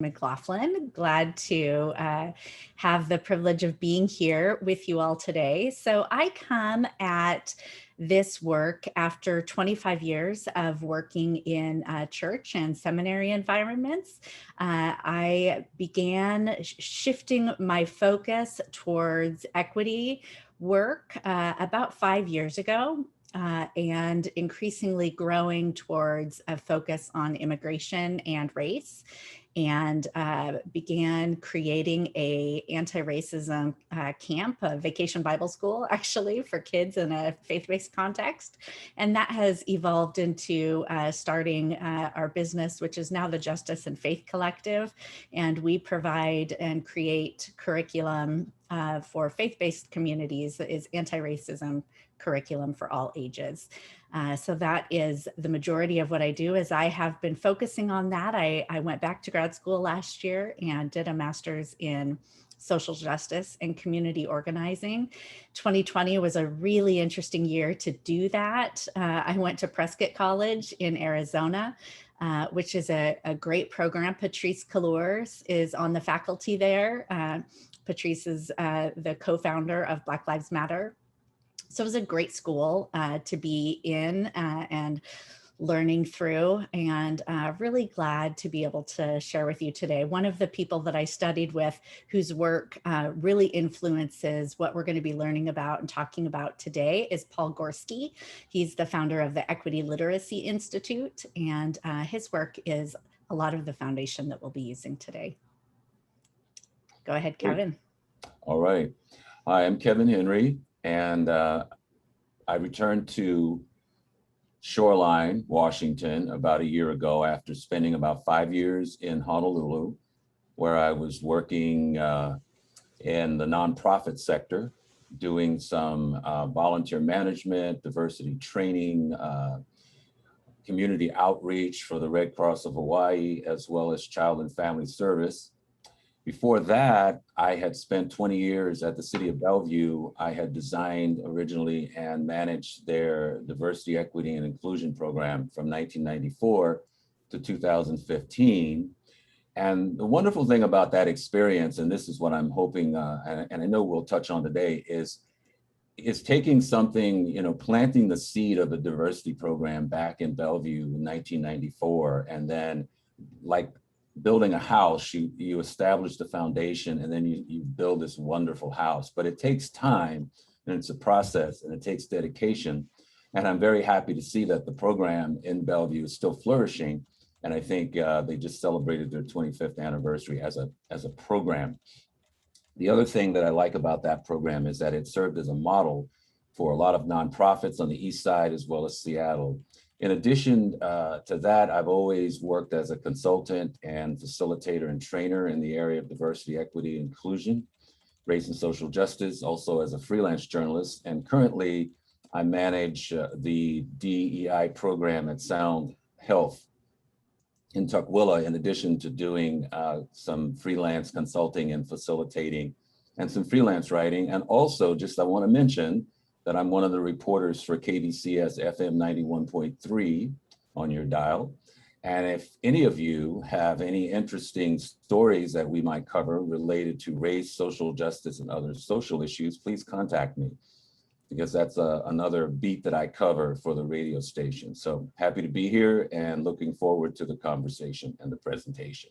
McLaughlin. Glad to have the privilege of being here with you all today. So I come at this work after 25 years of working in church and seminary environments. I began shifting my focus towards equity work about 5 years ago. And increasingly growing towards a focus on immigration and race, and began creating a anti-racism camp, a vacation Bible school, actually, for kids in a faith-based context. And that has evolved into starting our business, which is now the Justice and Faith Collective. And we provide and create curriculum for faith-based communities that is anti-racism curriculum for all ages. So that is the majority of what I do. As I have been focusing on that, I went back to grad school last year and did a master's in social justice and community organizing. 2020 was a really interesting year to do that. I went to Prescott College in Arizona, which is a great program. Patrisse Cullors is on the faculty there. Patrisse is the co-founder of Black Lives Matter. So it was a great school to be in and learning through, and really glad to be able to share with you today. One of the people that I studied with whose work really influences what we're going to be learning about and talking about today is Paul Gorski. He's the founder of the Equity Literacy Institute, and his work is a lot of the foundation that we'll be using today. Go ahead, Kevin. All right. Hi, I'm Kevin Henry. And I returned to Shoreline, Washington, about a year ago after spending about 5 years in Honolulu, where I was working in the nonprofit sector, doing some volunteer management, diversity training, community outreach for the Red Cross of Hawaii, as well as Child and Family Service. Before that, I had spent 20 years at the City of Bellevue. I had designed originally and managed their diversity, equity, and inclusion program from 1994 to 2015. And the wonderful thing about that experience, and this is what I'm hoping, and I know we'll touch on today, is taking something, planting the seed of a diversity program back in Bellevue in 1994, and then like building a house, you establish the foundation and then you build this wonderful house. But it takes time and it's a process and it takes dedication. And I'm very happy to see that the program in Bellevue is still flourishing. And I think they just celebrated their 25th anniversary as a program. The other thing that I like about that program is that it served as a model for a lot of nonprofits on the East Side as well as Seattle. In addition to that, I've always worked as a consultant and facilitator and trainer in the area of diversity, equity, inclusion, race and social justice, also as a freelance journalist. And currently, I manage the DEI program at Sound Health in Tukwila, in addition to doing some freelance consulting and facilitating and some freelance writing. And also, I want to mention that I'm one of the reporters for KBCS FM 91.3 on your dial. And if any of you have any interesting stories that we might cover related to race, social justice, and other social issues, please contact me, because that's another beat that I cover for the radio station. So happy to be here and looking forward to the conversation and the presentation.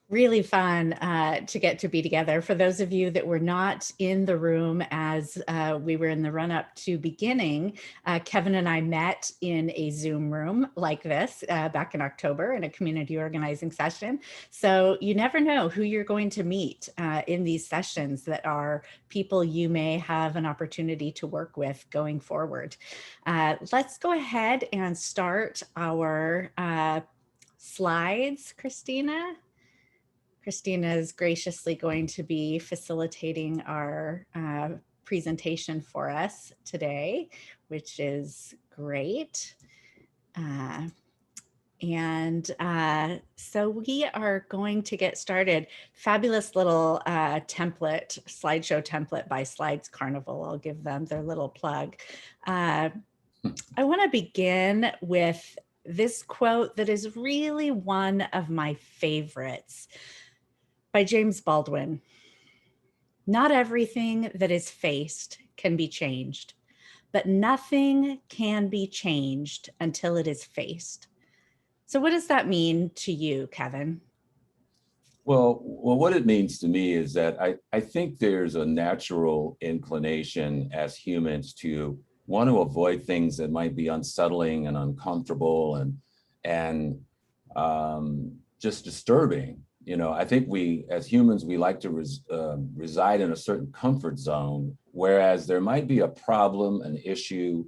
Really fun to get to be together. For those of you that were not in the room as we were in the run-up to beginning, Kevin and I met in a Zoom room like this back in October in a community organizing session. So you never know who you're going to meet in these sessions that are people you may have an opportunity to work with going forward. Let's go ahead and start our slides, Christina. Christina is graciously going to be facilitating our presentation for us today, which is great. So we are going to get started. Fabulous little template, slideshow template by Slides Carnival. I'll give them their little plug. I want to begin with this quote that is really one of my favorites by James Baldwin. Not everything that is faced can be changed, but nothing can be changed until it is faced. So, what does that mean to you, Kevin? Well, what it means to me is that I think there's a natural inclination as humans to want to avoid things that might be unsettling and uncomfortable and just disturbing. You know, I think we, as humans, we like to reside in a certain comfort zone, whereas there might be a problem, an issue,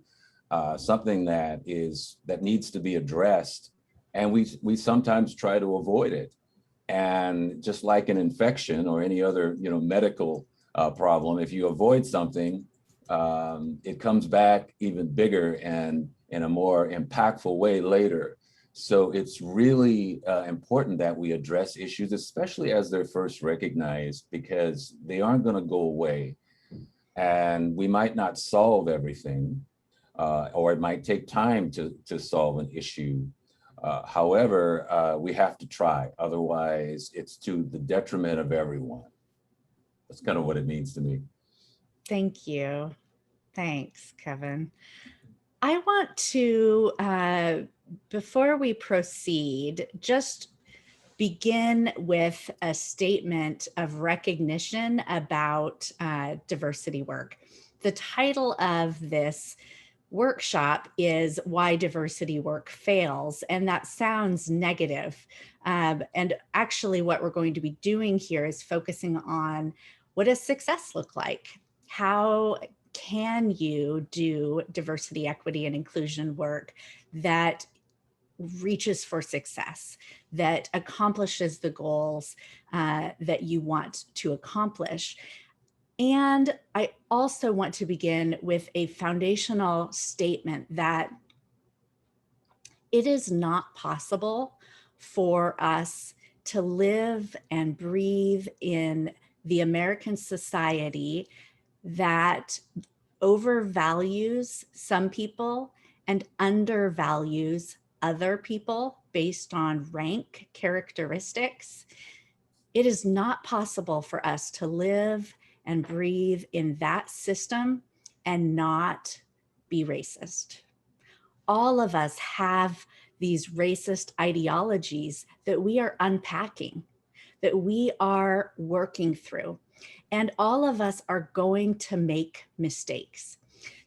something that needs to be addressed, and we sometimes try to avoid it. And just like an infection or any other, medical problem, if you avoid something, it comes back even bigger and in a more impactful way later. So it's really important that we address issues, especially as they're first recognized, because they aren't going to go away. And we might not solve everything, or it might take time to solve an issue. However, we have to try. Otherwise, it's to the detriment of everyone. That's kind of what it means to me. Thank you. Thanks, Kevin. I want to, before we proceed, just begin with a statement of recognition about diversity work. The title of this workshop is Why Diversity Work Fails, and that sounds negative. And actually, what we're going to be doing here is focusing on what does success look like? How can you do diversity, equity, and inclusion work that reaches for success, that accomplishes the goals that you want to accomplish? And I also want to begin with a foundational statement that it is not possible for us to live and breathe in the American society that overvalues some people and undervalues other people based on rank characteristics. It is not possible for us to live and breathe in that system and not be racist. All of us have these racist ideologies that we are unpacking, that we are working through. And all of us are going to make mistakes.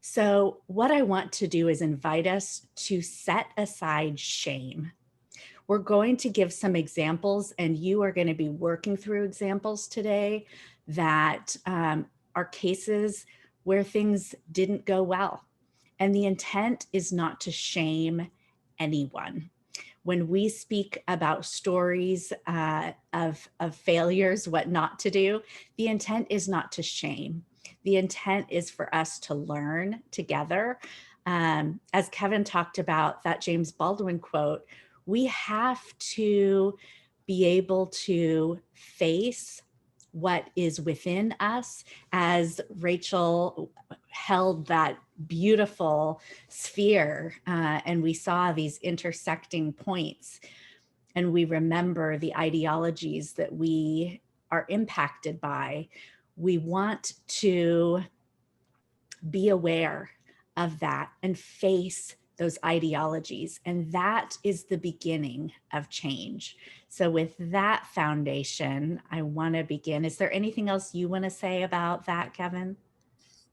So, what I want to do is invite us to set aside shame. We're going to give some examples, and you are going to be working through examples today that are cases where things didn't go well. And the intent is not to shame anyone. When we speak about stories of failures, what not to do, the intent is not to shame. The intent is for us to learn together. As Kevin talked about that James Baldwin quote, we have to be able to face what is within us, as Rachel held that beautiful sphere and we saw these intersecting points, and we remember the ideologies that we are impacted by. We want to be aware of that and face those ideologies. And that is the beginning of change. So, with that foundation, I want to begin. Is there anything else you want to say about that, Kevin?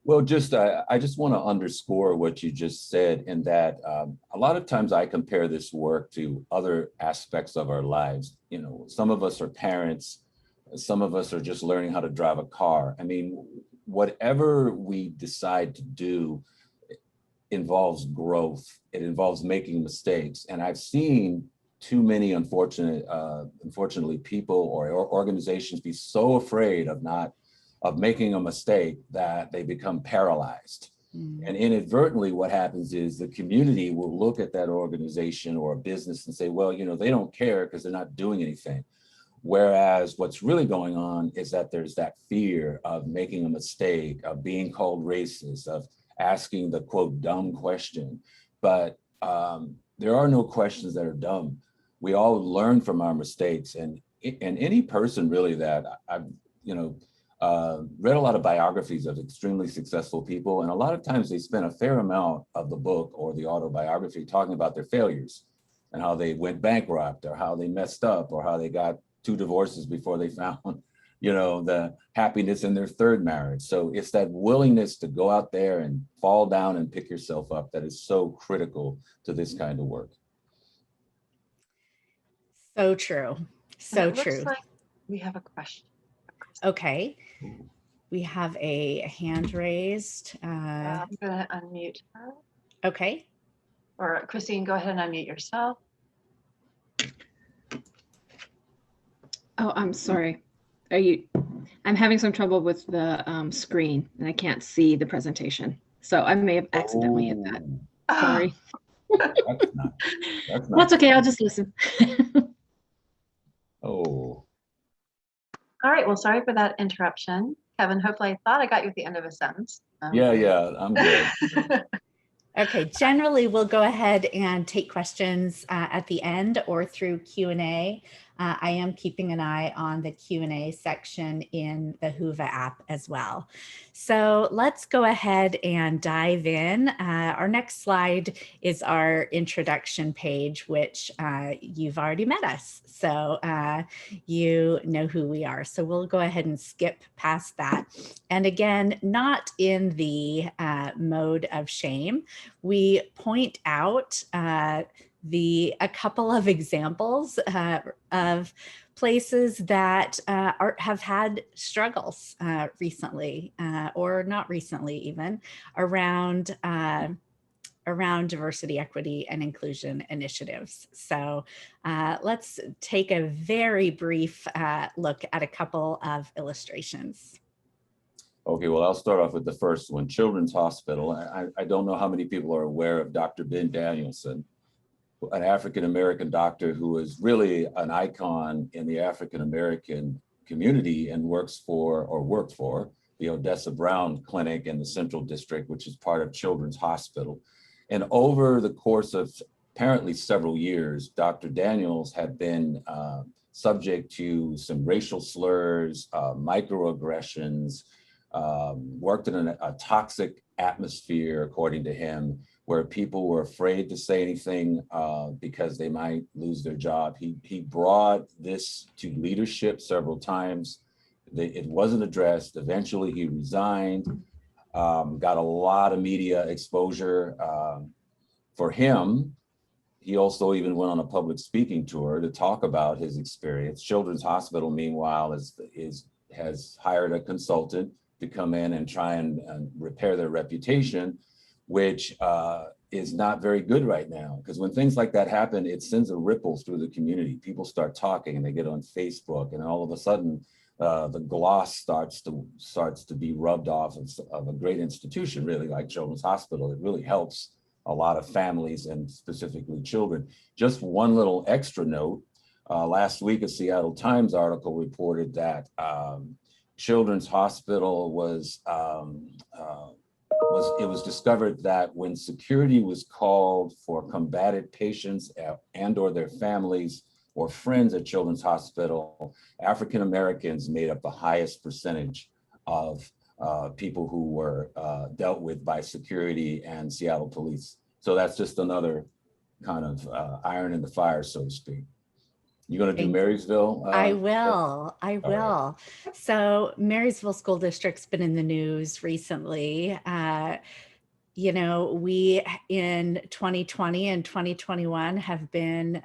Well, I just want to underscore what you just said, in that a lot of times I compare this work to other aspects of our lives. You know, some of us are parents, some of us are just learning how to drive a car. I mean, whatever we decide to do involves growth. It involves making mistakes. And I've seen too many unfortunately, people or organizations be so afraid of making a mistake that they become paralyzed. And inadvertently, what happens is the community will look at that organization or a business and say, well, they don't care because they're not doing anything. Whereas what's really going on is that there's that fear of making a mistake, of being called racist, of asking the quote dumb question. But there are no questions that are dumb. We all learn from our mistakes, and any person really that I've, read a lot of biographies of extremely successful people, and a lot of times they spend a fair amount of the book or the autobiography talking about their failures and how they went bankrupt or how they messed up or how they got 2 divorces before they found, the happiness in their 3rd marriage. So it's that willingness to go out there and fall down and pick yourself up that is so critical to this kind of work. So true. So true. Looks like we have a question. Okay. We have a hand raised. I'm going to unmute her. Okay. Or Christine, go ahead and unmute yourself. Oh, I'm sorry. I'm having some trouble with the screen and I can't see the presentation. So I may have accidentally hit that. Sorry. That's okay. I'll just listen. Oh. All right. Well, sorry for that interruption. Kevin, hopefully I thought I got you at the end of a sentence. Yeah, I'm good. Okay, generally we'll go ahead and take questions at the end or through Q&A. I am keeping an eye on the Q&A section in the Whova app as well. So let's go ahead and dive in. Our next slide is our introduction page, which you've already met us. So you know who we are. So we'll go ahead and skip past that. And again, not in the mode of shame. We point out a couple of examples of places that have had struggles recently, or not recently even, around diversity, equity, and inclusion initiatives. So let's take a very brief look at a couple of illustrations. Okay, well, I'll start off with the first one, Children's Hospital. I don't know how many people are aware of Dr. Ben Danielson, an African-American doctor who is really an icon in the African-American community and worked for the Odessa Brown Clinic in the Central District, which is part of Children's Hospital. And over the course of apparently several years, Dr. Daniels had been subject to some racial slurs, microaggressions, worked in a toxic atmosphere, according to him, where people were afraid to say anything because they might lose their job. He brought this to leadership several times. It wasn't addressed. Eventually he resigned, got a lot of media exposure. For him, he also even went on a public speaking tour to talk about his experience. Children's Hospital, meanwhile, has hired a consultant to come in and try and repair their reputation, which is not very good right now. Because when things like that happen, it sends a ripple through the community. People start talking and they get on Facebook, and all of a sudden, the gloss starts to be rubbed off of a great institution, really, like Children's Hospital. It really helps a lot of families and specifically children. Just one little extra note, last week a Seattle Times article reported that Children's Hospital it was discovered that when security was called for combated patients and or their families or friends at Children's Hospital, African Americans made up the highest percentage of people who were dealt with by security and Seattle police. So that's just another kind of iron in the fire, so to speak. You gonna do Marysville? I will. Right. So Marysville School District's been in the news recently. We in 2020 and 2021 have been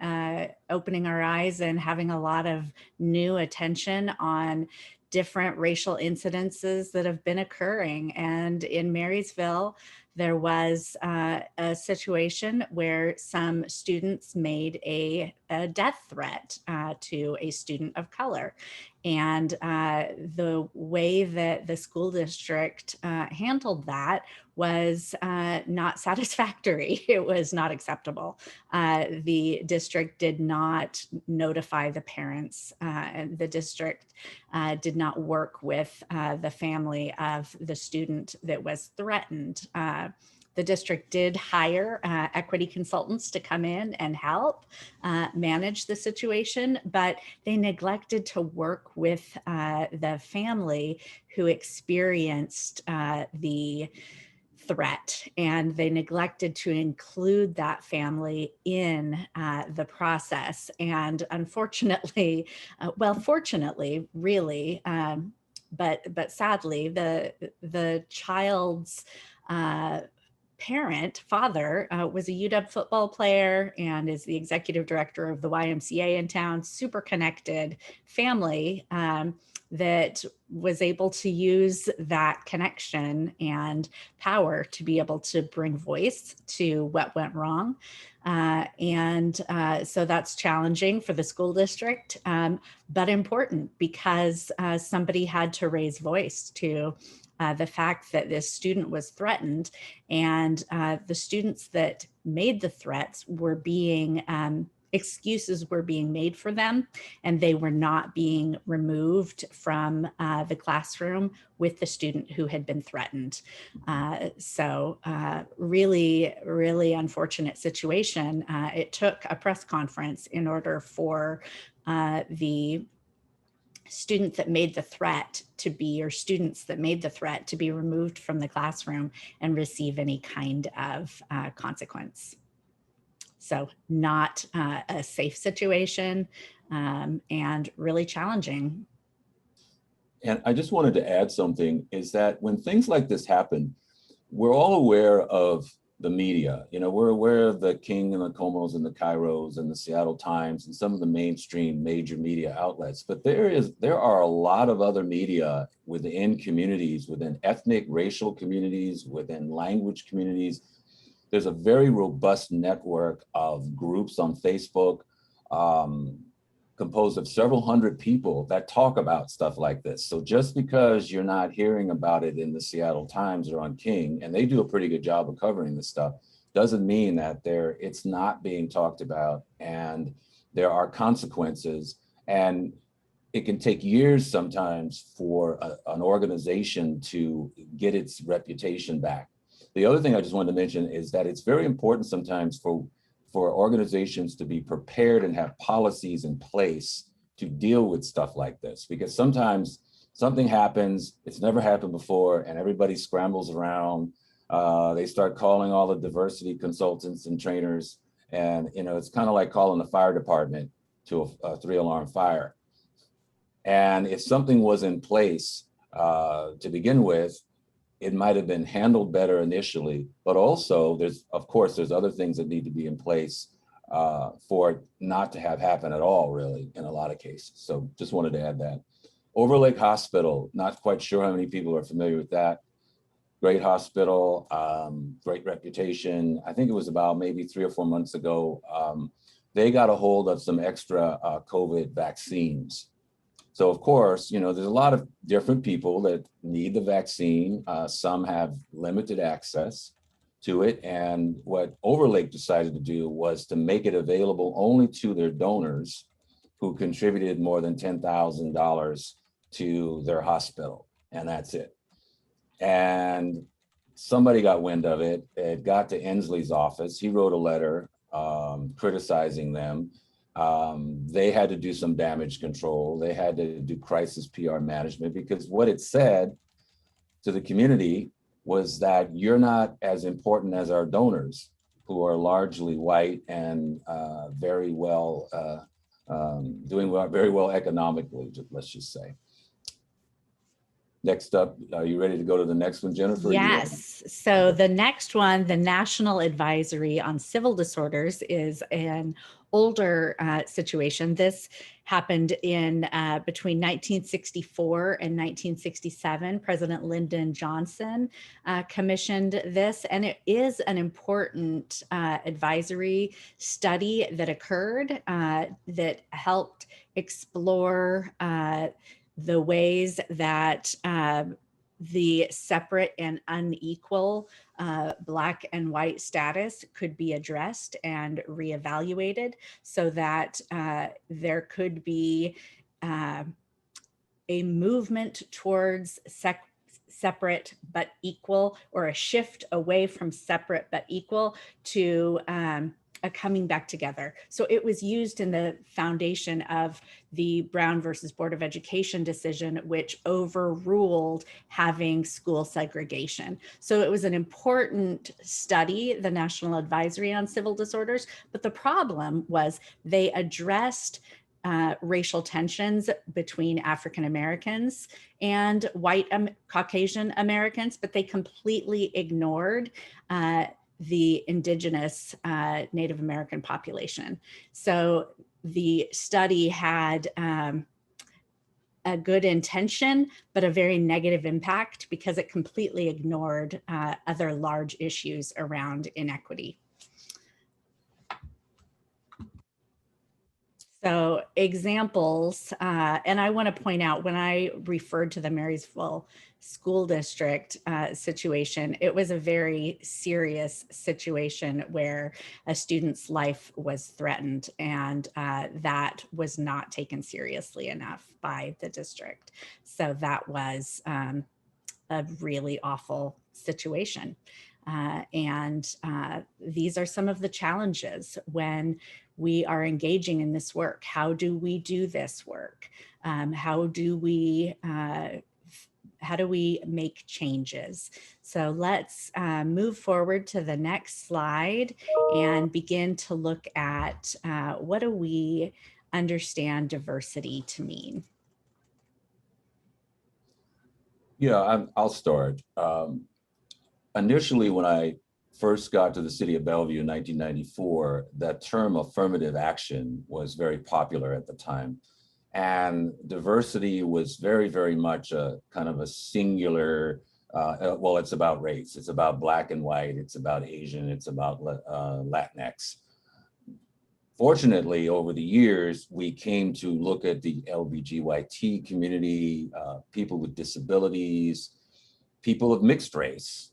opening our eyes and having a lot of new attention on different racial incidences that have been occurring. And in Marysville, there was a situation where some students made a death threat to a student of color. And the way that the school district handled that was not satisfactory. It was not acceptable. The district did not notify the parents, and the district did not work with the family of the student that was threatened. The district did hire equity consultants to come in and help manage the situation, but they neglected to work with the family who experienced the threat, and they neglected to include that family in the process. And unfortunately, fortunately, really, but sadly, the child's father was a UW football player and is the executive director of the YMCA in town. Super connected family that was able to use that connection and power to be able to bring voice to what went wrong. So that's challenging for the school district, but important because somebody had to raise voice to the fact that this student was threatened, and the students that made the threats were being excuses were being made for them, and they were not being removed from the classroom with the student who had been threatened. Really, really unfortunate situation. It took a press conference in order for the student that made the threat to be, or students that made the threat to be removed from the classroom and receive any kind of consequence. So not a safe situation, and really challenging. And I just wanted to add something, is that when things like this happen, we're all aware of the media. You know, we're aware of the King and the Comos and the Kairos and the Seattle Times and some of the mainstream major media outlets. But there are a lot of other media within communities, within ethnic, racial communities, within language communities. There's a very robust network of groups on Facebook, composed of several hundred people that talk about stuff like this. So just because you're not hearing about it in the Seattle Times or on King, and they do a pretty good job of covering this stuff, doesn't mean that it's not being talked about, and there are consequences. And it can take years sometimes for an organization to get its reputation back. The other thing I just wanted to mention is that it's very important sometimes for organizations to be prepared and have policies in place to deal with stuff like this, because sometimes something happens, it's never happened before, and everybody scrambles around. They start calling all the diversity consultants and trainers, and it's kind of like calling the fire department to a 3-alarm fire. And if something was in place to begin with, it might have been handled better initially, but also there's other things that need to be in place for it not to have happened at all, really, in a lot of cases. So just wanted to add that. Overlake Hospital, not quite sure how many people are familiar with that. Great hospital, great reputation. I think it was about maybe 3 or 4 months ago, they got a hold of some extra COVID vaccines. So of course, there's a lot of different people that need the vaccine. Some have limited access to it. And what Overlake decided to do was to make it available only to their donors who contributed more than $10,000 to their hospital. And that's it. And somebody got wind of it. It got to Inslee's office. He wrote a letter criticizing them. They had to do some damage control. They had to do crisis PR management, because what it said to the community was that you're not as important as our donors, who are largely white and very well, doing very well economically, let's just say. Next up, are you ready to go to the next one, Jennifer? Yes. So the next one, the National Advisory on Civil Disorders, is an older situation. This happened in between 1964 and 1967. President Lyndon Johnson commissioned this, and it is an important advisory study that occurred that helped explore the ways that the separate and unequal Black and white status could be addressed and reevaluated, so that there could be a movement towards separate but equal, or a shift away from separate but equal to a coming back together. So it was used in the foundation of the Brown versus Board of Education decision, which overruled having school segregation. So it was an important study, the National Advisory on Civil Disorders, but the problem was they addressed racial tensions between African Americans and white Caucasian Americans, but they completely ignored the indigenous Native American population. So the study had a good intention, but a very negative impact because it completely ignored other large issues around inequity. So examples, and I want to point out when I referred to the Marysville School District situation, it was a very serious situation where a student's life was threatened, and that was not taken seriously enough by the district. So that was a really awful situation. These are some of the challenges when we are engaging in this work. How do we do this work? How do we make changes? So let's move forward to the next slide and begin to look at what do we understand diversity to mean? Yeah, I'll start. Initially, when I first got to the city of Bellevue in 1994, that term affirmative action was very popular at the time. And diversity was very, very much a kind of a singular, well, it's about race, it's about Black and white, it's about Asian, it's about Latinx. Fortunately, over the years, we came to look at the LGBTQ community, people with disabilities, people of mixed race,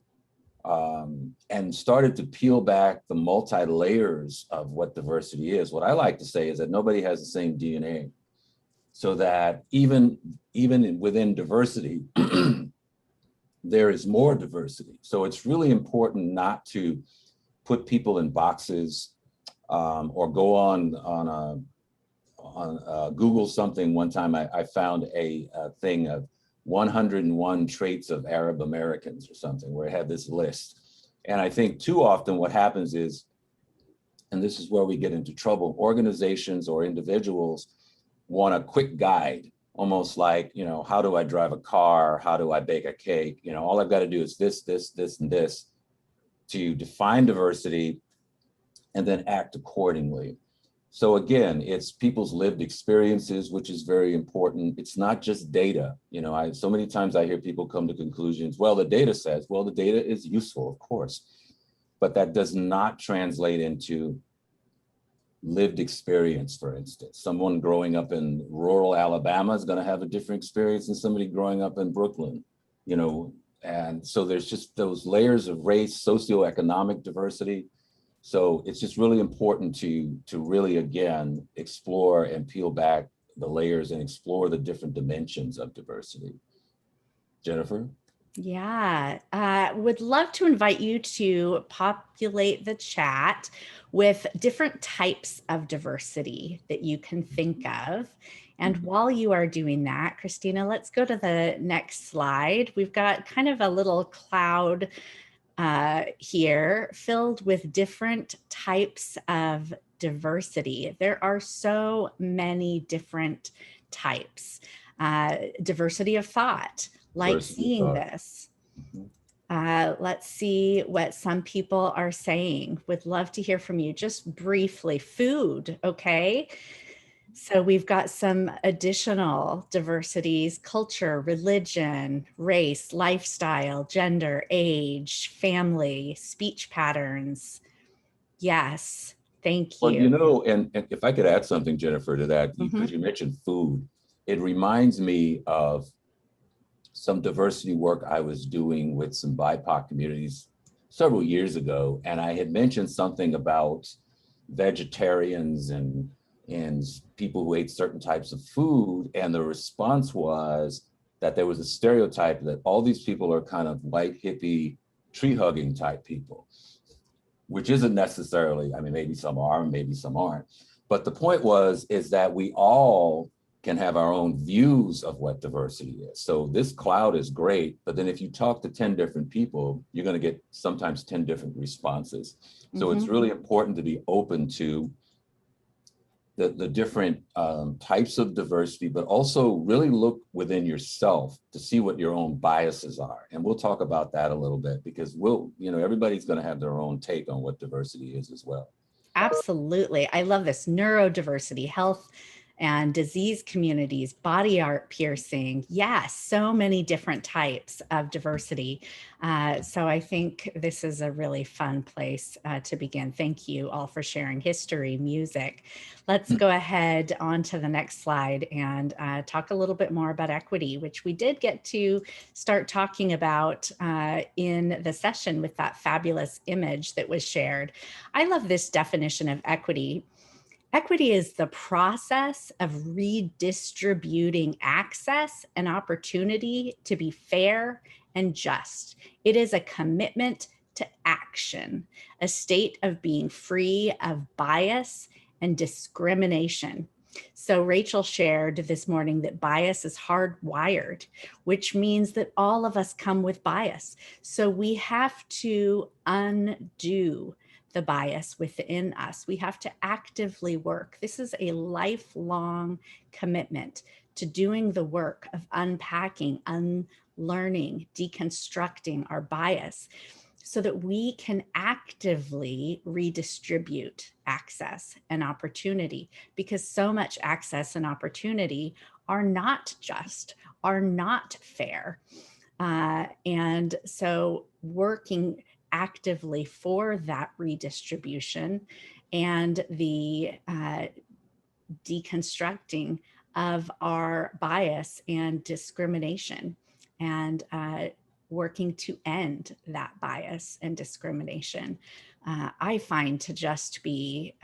and started to peel back the multi-layers of what diversity is. What I like to say is that nobody has the same DNA, so that even within diversity, there is more diversity. So it's really important not to put people in boxes, or go on Google something. One time I found a thing of 101 traits of Arab Americans or something, where it had this list. And I think too often what happens is, and this is where we get into trouble, organizations or individuals want a quick guide, almost like, you know, how do I drive a car? How do I bake a cake? You know, all I've got to do is this, and this to define diversity and then act accordingly. So again, it's people's lived experiences, which is very important. It's not just data. You know, so many times I hear people come to conclusions, well, the data says, well, the data is useful, of course, but that does not translate into lived experience. For instance, someone growing up in rural Alabama is going to have a different experience than somebody growing up in Brooklyn, you know, and so there's just those layers of race, socioeconomic diversity. So it's just really important to really, again, explore and peel back the layers and explore the different dimensions of diversity. Jennifer? Yeah, would love to invite you to populate the chat with different types of diversity that you can think of. And while you are doing that, Christina, let's go to the next slide. We've got kind of a little cloud here filled with different types of diversity. There are so many different types. Diversity of thought, like Diversity of seeing thought. this. Let's see what some people are saying. Would love to hear from you just briefly. Food, okay? So we've got some additional diversities: culture, religion, race, lifestyle, gender, age, family, speech patterns. Yes, thank Well, you you. know, and if I could add something, Jennifer, to that, Mhm. because you mentioned food, it reminds me of some diversity work I was doing with some BIPOC communities several years ago. And I had mentioned something about vegetarians and people who ate certain types of food. And the response was, that there was a stereotype that all these people are kind of white hippie tree hugging type people, which isn't necessarily, I mean, maybe some are, maybe some aren't. But the point is that we all can have our own views of what diversity is. So this cloud is great, but then if you talk to 10 different people, you're gonna get sometimes 10 different responses. So it's really important to be open to the different types of diversity, but also really look within yourself to see what your own biases are. And we'll talk about that a little bit because everybody's gonna have their own take on what diversity is as well. Absolutely. I love this neurodiversity, health and disease communities, body art piercing. Yes, so many different types of diversity. So I think this is a really fun place to begin. Thank you all for sharing history, music. Let's go ahead on to the next slide and talk a little bit more about equity, which we did get to start talking about in the session with that fabulous image that was shared. I love this definition of equity. Equity is the process of redistributing access and opportunity to be fair and just. It is a commitment to action, a state of being free of bias and discrimination. So Rachel shared this morning that bias is hardwired, which means that all of us come with bias. So we have to undo the bias within us. We have to actively work. This is a lifelong commitment to doing the work of unpacking, unlearning, deconstructing our bias so that we can actively redistribute access and opportunity, because so much access and opportunity are not just, are not fair. And so working actively for that redistribution and the deconstructing of our bias and discrimination, and working to end that bias and discrimination, I find to just be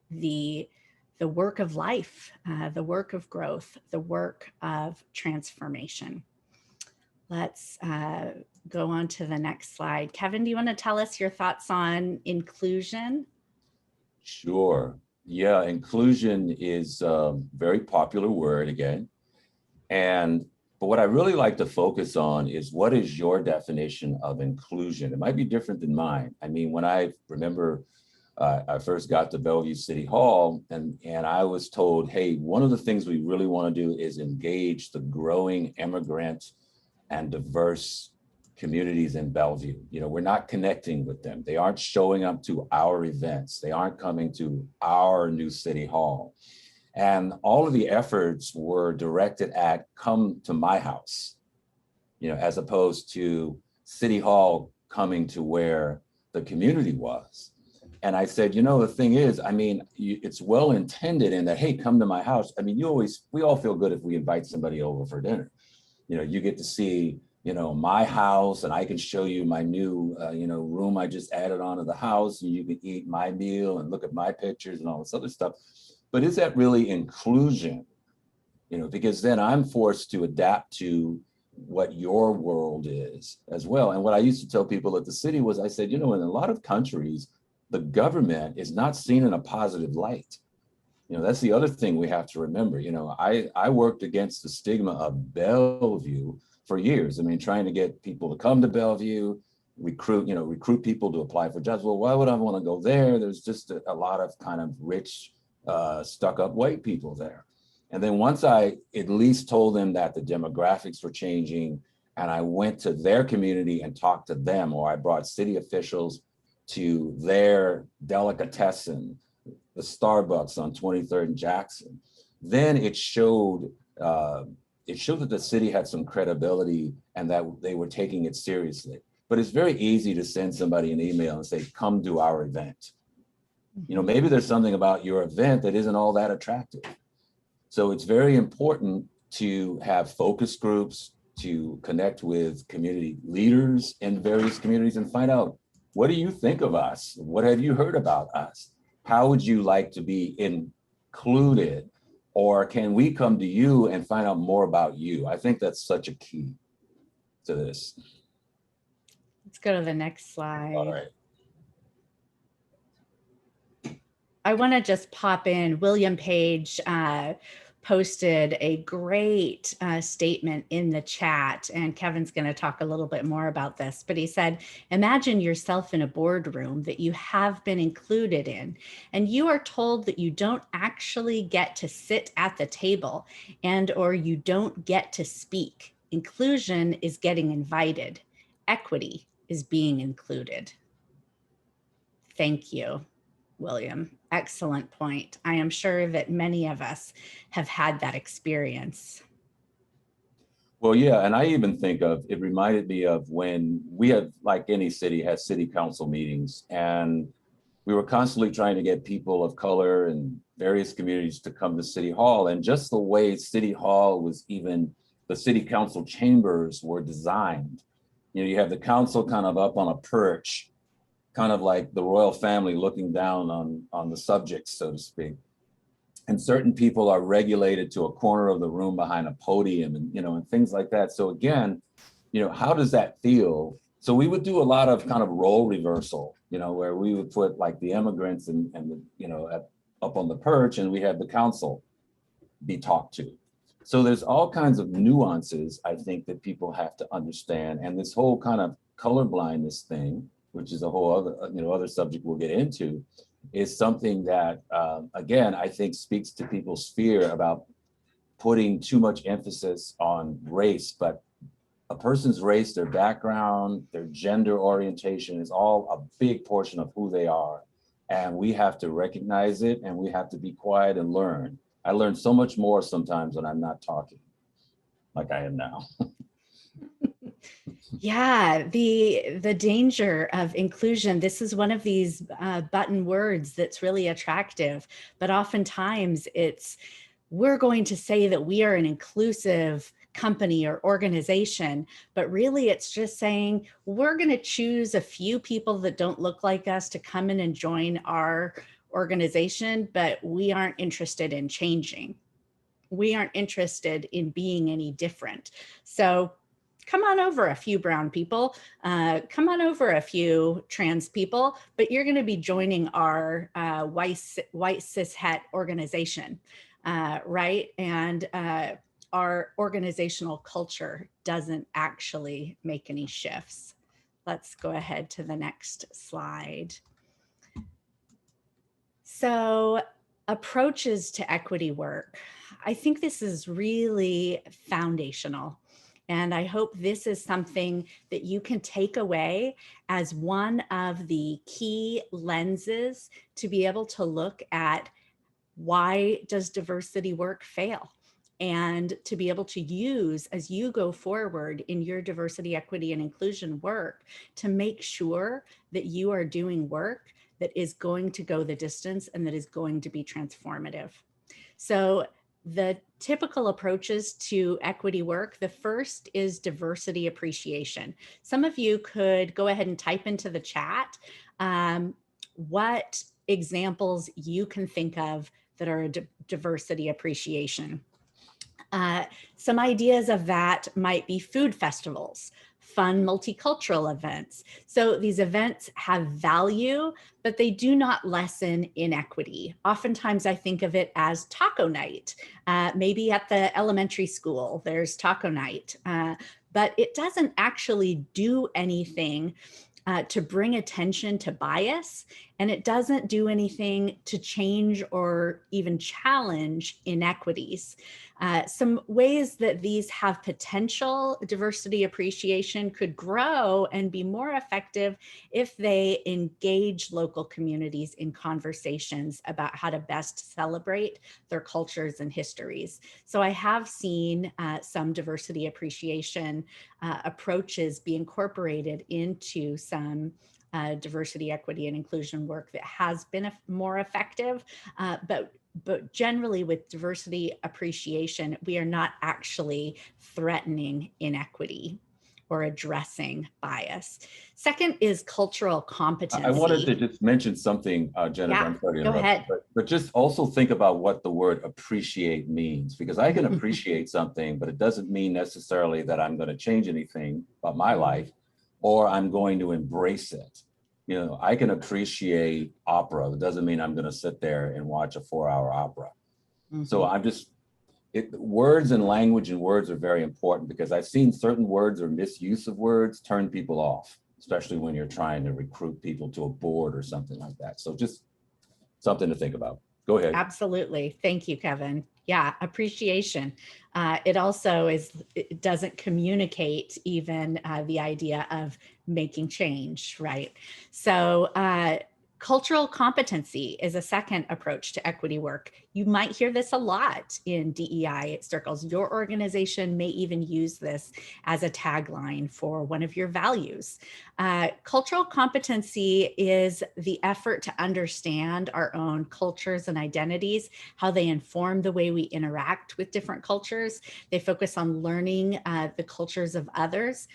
the work of life, the work of growth, the work of transformation. Let's go on to the next slide. Kevin, do you want to tell us your thoughts on inclusion? Sure. Yeah, inclusion is a very popular word again. But what I really like to focus on is, what is your definition of inclusion? It might be different than mine. I mean, when I remember I first got to Bellevue City Hall and I was told, hey, one of the things we really want to do is engage the growing immigrant and diverse communities in Bellevue. We're not connecting with them. They aren't showing up to our events. They aren't coming to our new City Hall. And all of the efforts were directed at come to my house, as opposed to City Hall coming to where the community was. And I said, the thing is, I mean, it's well intended in that, hey, come to my house. I mean, we all feel good if we invite somebody over for dinner. You get to see, my house, and I can show you my new, room I just added onto the house, and you can eat my meal and look at my pictures and all this other stuff. But is that really inclusion? Because then I'm forced to adapt to what your world is as well. And what I used to tell people at the city was, I said, in a lot of countries, the government is not seen in a positive light. That's the other thing we have to remember. I worked against the stigma of Bellevue for years. I mean, trying to get people to come to Bellevue, recruit people to apply for jobs. Well, why would I want to go there? There's just a lot of kind of rich, stuck up white people there. And then once I at least told them that the demographics were changing, and I went to their community and talked to them, or I brought city officials to their delicatessen, the Starbucks on 23rd and Jackson, then it showed that the city had some credibility and that they were taking it seriously. But it's very easy to send somebody an email and say, come to our event. Maybe there's something about your event that isn't all that attractive. So it's very important to have focus groups, to connect with community leaders in various communities and find out, what do you think of us? What have you heard about us? How would you like to be included Or can we come to you and find out more about you? I think that's such a key to this. Let's go to the next slide. All right. I want to just pop in. William Page posted a great statement in the chat, and Kevin's going to talk a little bit more about this, but he said, imagine yourself in a boardroom that you have been included in, and you are told that you don't actually get to sit at the table and or you don't get to speak. Inclusion is getting invited. Equity is being included. Thank you, William. Excellent point. I am sure that many of us have had that experience. Well, yeah, and I even think of, it reminded me of when we had, like any city, had city council meetings, and we were constantly trying to get people of color and various communities to come to City Hall. And just the way City Hall was, even the city council chambers were designed. You know, you have the council kind of up on a perch, kind of like the royal family looking down on the subjects, so to speak. And certain people are regulated to a corner of the room behind a podium, and, you know, and things like that. So again, you know, how does that feel? So we would do a lot of kind of role reversal, you know, where we would put like the immigrants and the, you know, up on the perch, and we have the council be talked to. So there's all kinds of nuances, I think, that people have to understand. And this whole kind of color blindness thing, which is a whole other, you know, other subject we'll get into, is something that, again, I think speaks to people's fear about putting too much emphasis on race. But a person's race, their background, their gender orientation is all a big portion of who they are. And we have to recognize it, and we have to be quiet and learn. I learn so much more sometimes when I'm not talking, like I am now. Yeah, the danger of inclusion. This is one of these button words that's really attractive, but oftentimes we're going to say that we are an inclusive company or organization, but really it's just saying we're going to choose a few people that don't look like us to come in and join our organization, but we aren't interested in changing. We aren't interested in being any different. So come on over, a few brown people, come on over, a few trans people, but you're going to be joining our white cis het organization, right? And our organizational culture doesn't actually make any shifts. Let's go ahead to the next slide. So, approaches to equity work. I think this is really foundational. And I hope this is something that you can take away as one of the key lenses to be able to look at why does diversity work fail? And to be able to use as you go forward in your diversity, equity, and inclusion work to make sure that you are doing work that is going to go the distance and that is going to be transformative. So the typical approaches to equity work, the first is diversity appreciation. Some of you could go ahead and type into the chat what examples you can think of that are diversity appreciation. Some ideas of that might be food festivals, fun multicultural events. So these events have value, but they do not lessen inequity. Oftentimes I think of it as taco night. Maybe at the elementary school, there's taco night, but it doesn't actually do anything to bring attention to bias, and it doesn't do anything to change or even challenge inequities. Some ways that these have potential diversity appreciation could grow and be more effective if they engage local communities in conversations about how to best celebrate their cultures and histories. So I have seen some diversity appreciation approaches be incorporated into some diversity, equity, and inclusion work that has been more effective, but generally with diversity appreciation, we are not actually threatening inequity. or addressing bias. Second is cultural competency. I wanted to just mention something, Jennifer, Yeah, I'm sorry to go interrupt, ahead. but just also think about what the word appreciate means, because I can appreciate something, but it doesn't mean necessarily that I'm going to change anything about my life or I'm going to embrace it. You know, I can appreciate opera. It doesn't mean I'm going to sit there and watch a 4-hour opera. So I'm just, words and language and words are very important, because I've seen certain words or misuse of words turn people off, especially when you're trying to recruit people to a board or something like that. So just something to think about. Go ahead. Absolutely. Thank you, Kevin. Yeah, appreciation. It also it doesn't communicate even the idea of making change, right? So cultural competency is a second approach to equity work. You might hear this a lot in DEI circles. Your organization may even use this as a tagline for one of your values. Cultural competency is the effort to understand our own cultures and identities, how they inform the way we interact with different cultures. They focus on learning the cultures of others.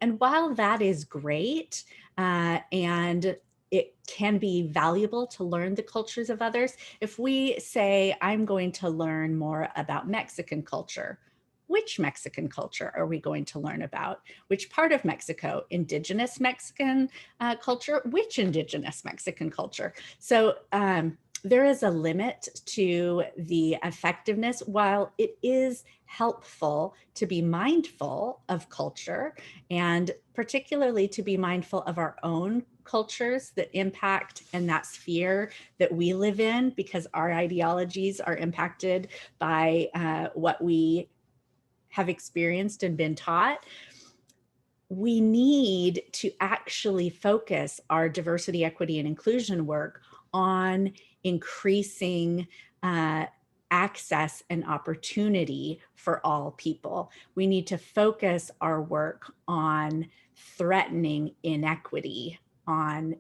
And while that is great, and it can be valuable to learn the cultures of others, if we say, I'm going to learn more about Mexican culture, which Mexican culture are we going to learn about? Which part of Mexico? Indigenous Mexican culture? Which indigenous Mexican culture? So there is a limit to the effectiveness. While it is helpful to be mindful of culture, and particularly to be mindful of our own cultures that impact in that sphere that we live in, because our ideologies are impacted by what we have experienced and been taught, we need to actually focus our diversity, equity, and inclusion work on increasing access and opportunity for all people. We need to focus our work on threatening inequity, on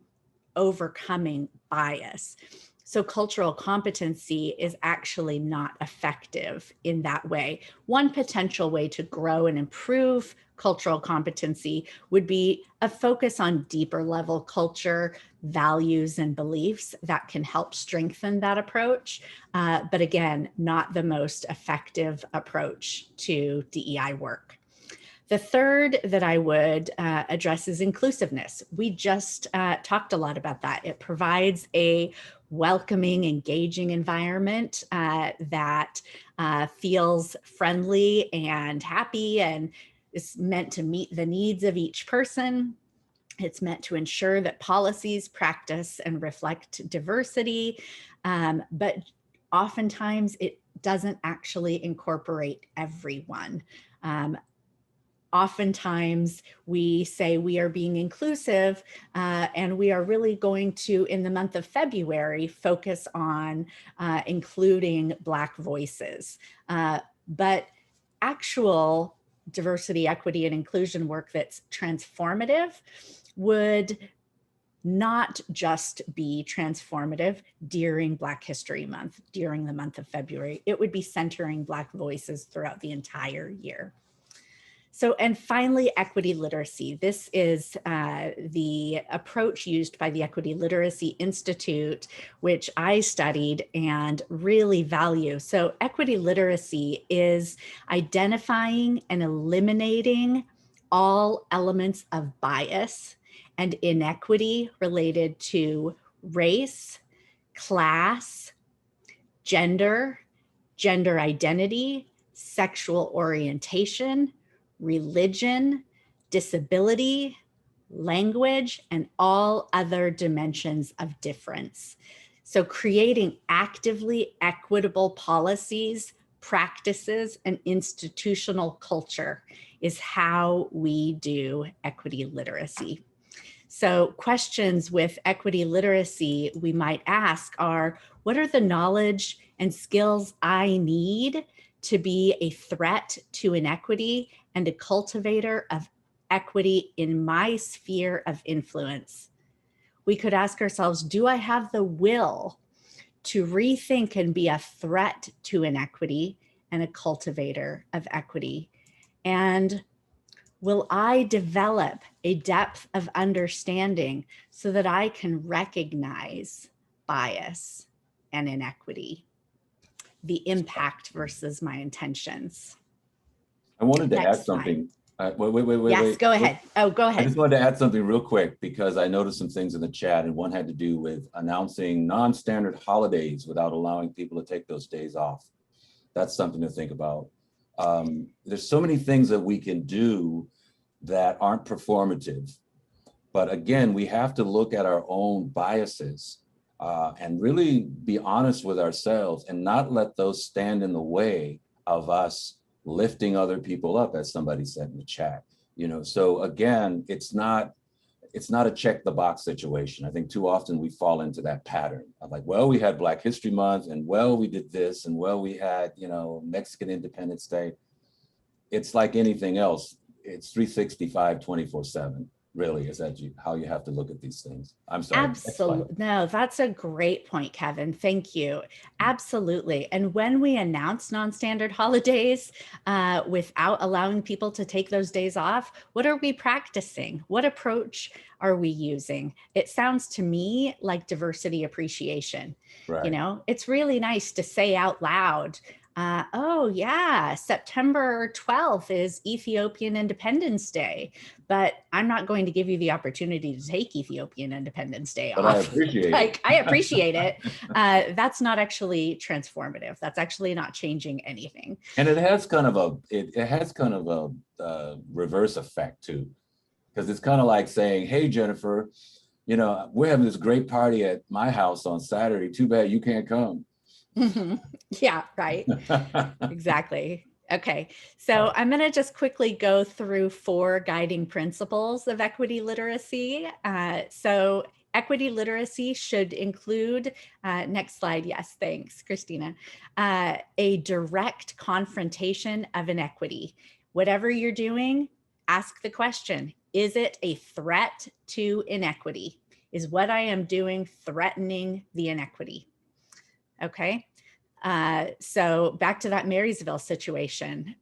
overcoming bias. So cultural competency is actually not effective in that way. One potential way to grow and improve cultural competency would be a focus on deeper level culture, values, and beliefs that can help strengthen that approach. But again, not the most effective approach to DEI work. The third that I would address is inclusiveness. We just talked a lot about that. It provides a welcoming, engaging environment that feels friendly and happy, and is meant to meet the needs of each person. It's meant to ensure that policies practice and reflect diversity, but oftentimes it doesn't actually incorporate everyone. Oftentimes we say we are being inclusive, and we are really going to, in the month of February, focus on including Black voices. But actual diversity, equity, and inclusion work that's transformative would not just be transformative during Black History Month, during the month of February. It would be centering Black voices throughout the entire year. So, and finally, equity literacy. This is the approach used by the Equity Literacy Institute, which I studied and really value. So equity literacy is identifying and eliminating all elements of bias and inequity related to race, class, gender, gender identity, sexual orientation, religion, disability, language, and all other dimensions of difference. So creating actively equitable policies, practices, and institutional culture is how we do equity literacy. So questions with equity literacy we might ask are, what are the knowledge and skills I need to be a threat to inequity and a cultivator of equity in my sphere of influence? We could ask ourselves, do I have the will to rethink and be a threat to inequity and a cultivator of equity? And Will I develop a depth of understanding so that I can recognize bias and inequity, the impact versus my intentions? I wanted to add Next slide. something. Wait. Yes, go ahead. Oh, go I ahead. just wanted to add something real quick because I noticed some things in the chat, and one had to do with announcing non-standard holidays without allowing people to take those days off. That's something to think about. There's so many things that we can do that aren't performative. But again, we have to look at our own biases and really be honest with ourselves and not let those stand in the way of us lifting other people up, as somebody said in the chat. You know, so again, it's not a check the box situation. I think too often we fall into that pattern of like, well, we had Black History Month, and well, we did this, and well, we had, you know, Mexican Independence Day. It's like anything else. It's 365, 24/7. Really, is that how you have to look at these things? I'm sorry. Absolutely. No, that's a great point, Kevin. Thank you. Absolutely. And when we announce non-standard holidays without allowing people to take those days off, what are we practicing? What approach are we using? It sounds to me like diversity appreciation. Right. You know, it's really nice to say out loud, oh yeah, September 12th is Ethiopian Independence Day, but I'm not going to give you the opportunity to take Ethiopian Independence Day But off. I appreciate Like, it. I appreciate it. That's not actually transformative. That's actually not changing anything. And it has kind of a reverse effect too, because it's kind of like saying, hey, Jennifer, you know, we're having this great party at my house on Saturday. Too bad you can't come. Yeah, right. Exactly. Okay, so I'm going to just quickly go through 4 guiding principles of equity literacy. So equity literacy should include, next slide, yes, thanks, Christina, a direct confrontation of inequity. Whatever you're doing, ask the question, is it a threat to inequity? Is what I am doing threatening the inequity? Okay. So back to that Marysville situation,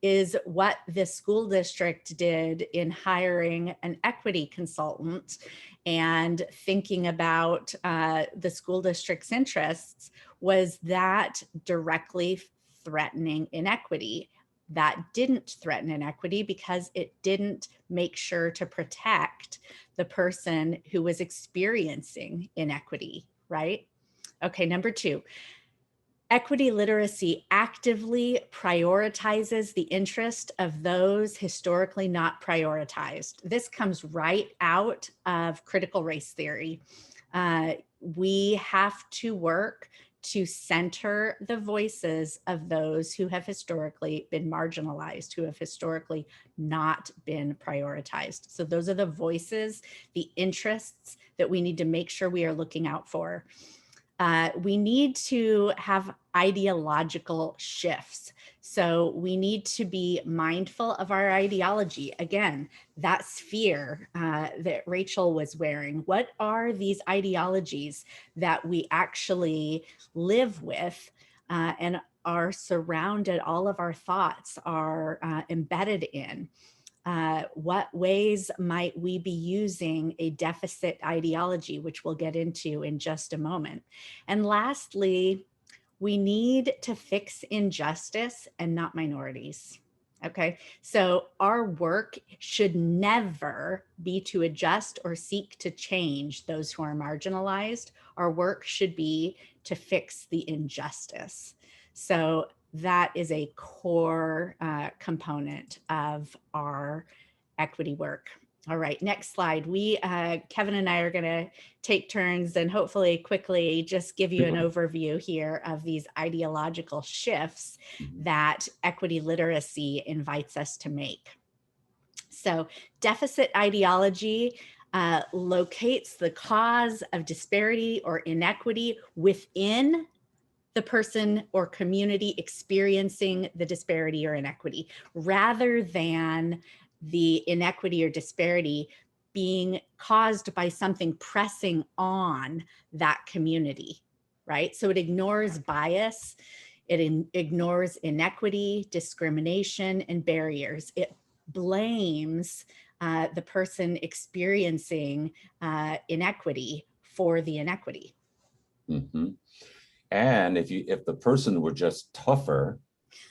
is what this school district did in hiring an equity consultant and thinking about the school district's interests, was that directly threatening inequity? That didn't threaten inequity because it didn't make sure to protect the person who was experiencing inequity, right? Okay, number 2. Equity literacy actively prioritizes the interest of those historically not prioritized. This comes right out of critical race theory. We have to work to center the voices of those who have historically been marginalized, who have historically not been prioritized. So those are the voices, the interests that we need to make sure we are looking out for. We need to have ideological shifts. So we need to be mindful of our ideology. Again, that sphere that Rachel was wearing. What are these ideologies that we actually live with and are surrounded, all of our thoughts are embedded in? What ways might we be using a deficit ideology, which we'll get into in just a moment? And lastly, we need to fix injustice and not minorities. Okay, so our work should never be to adjust or seek to change those who are marginalized. Our work should be to fix the injustice. So that is a core component of our equity work. All right, next slide. Kevin and I are going to take turns and hopefully quickly just give you an overview here of these ideological shifts that equity literacy invites us to make. So deficit ideology locates the cause of disparity or inequity within the person or community experiencing the disparity or inequity, rather than the inequity or disparity being caused by something pressing on that community, right? So it ignores bias, it ignores inequity, discrimination, and barriers. It blames the person experiencing inequity for the inequity. Mhm. And if the person were just tougher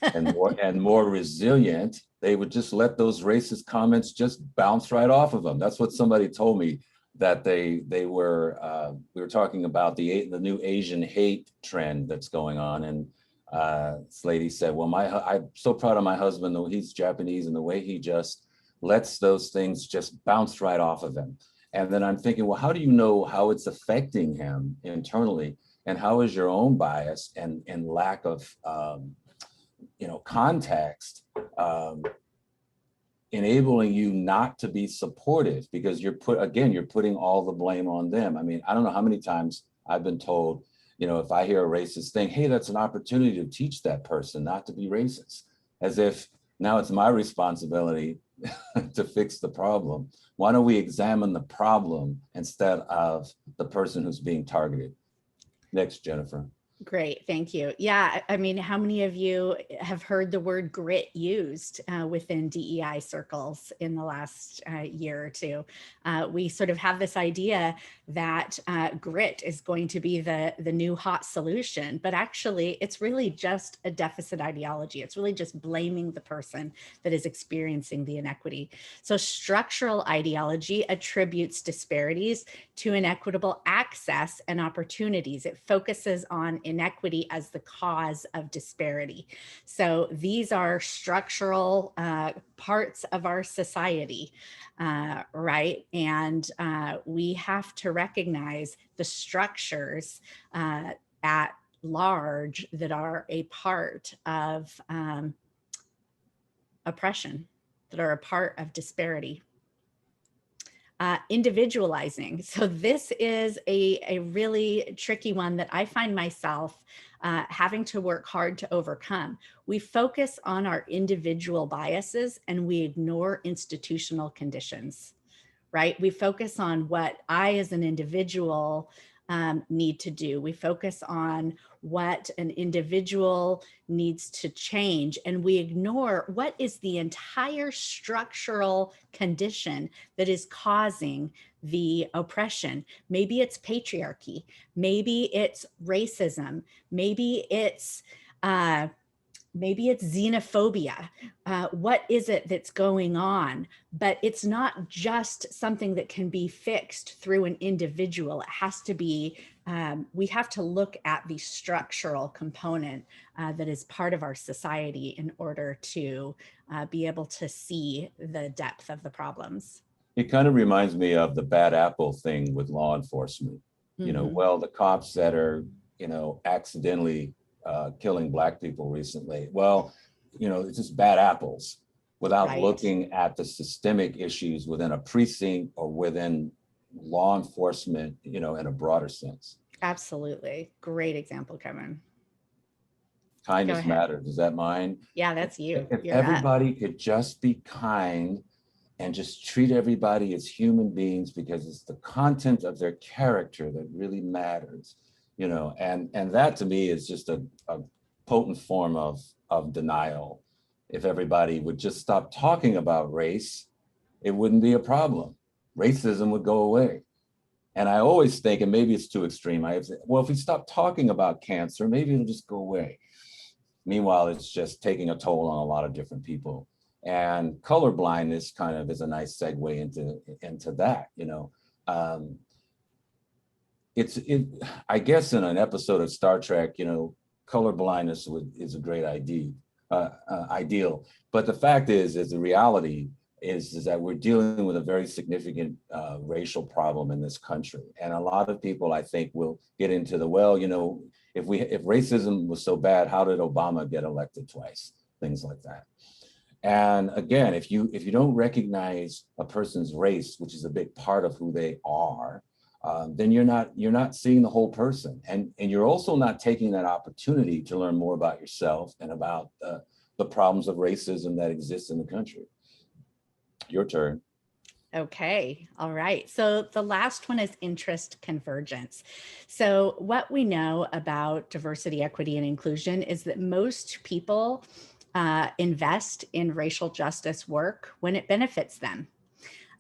and more resilient, they would just let those racist comments just bounce right off of them. That's what somebody told me, that they were we were talking about the new Asian hate trend that's going on, and this lady said, well, I'm so proud of my husband, though he's Japanese, and the way he just lets those things just bounce right off of him. And then I'm thinking, well, how do you know how it's affecting him internally? And how is your own bias and lack of context enabling you not to be supportive? Because you're putting all the blame on them. I mean, I don't know how many times I've been told, if I hear a racist thing, hey, that's an opportunity to teach that person not to be racist, as if now it's my responsibility to fix the problem. Why don't we examine the problem instead of the person who's being targeted? Next, Jennifer. Great, thank you. Yeah, I mean, how many of you have heard the word grit used within DEI circles in the last year or two? We sort of have this idea that grit is going to be the new hot solution, but actually it's really just a deficit ideology. It's really just blaming the person that is experiencing the inequity. So structural ideology attributes disparities to inequitable access and opportunities. It focuses on inequity as the cause of disparity. So these are structural parts of our society, right? And we have to recognize the structures at large that are a part of oppression, that are a part of disparity. Individualizing. So this is a really tricky one that I find myself having to work hard to overcome. We focus on our individual biases and we ignore institutional conditions, right? We focus on what I as an individual need to do. We focus on what an individual needs to change, and we ignore what is the entire structural condition that is causing the oppression. Maybe it's patriarchy, maybe it's racism, maybe it's xenophobia. What is it that's going on? But it's not just something that can be fixed through an individual. It has to be, we have to look at the structural component that is part of our society in order to be able to see the depth of the problems. It kind of reminds me of the bad apple thing with law enforcement. Mm-hmm. Well, the cops that are, accidentally killing Black people recently. Well, it's just bad apples without Right. looking at the systemic issues within a precinct or within law enforcement, in a broader sense. Absolutely. Great example, Kevin. Kindness matters. Is that mine? Yeah, that's you. If You're everybody up. could just be kind and just treat everybody as human beings, because it's the content of their character that really matters. And that to me is just a potent form of denial. If everybody would just stop talking about race, it wouldn't be a problem. Racism would go away. And I always think, and maybe it's too extreme, I say, well, if we stop talking about cancer, maybe it'll just go away. Meanwhile, it's just taking a toll on a lot of different people. And color blindness kind of is a nice segue into that, I guess in an episode of Star Trek, color blindness is a great ideal. But the fact is the reality is that we're dealing with a very significant racial problem in this country. And a lot of people, I think, will get into if racism was so bad, how did Obama get elected twice? Things like that. And again, if you don't recognize a person's race, which is a big part of who they are, then you're not seeing the whole person, and you're also not taking that opportunity to learn more about yourself and about the problems of racism that exist in the country. Your turn. Okay, all right. So the last one is interest convergence. So what we know about diversity, equity, and inclusion is that most people invest in racial justice work when it benefits them.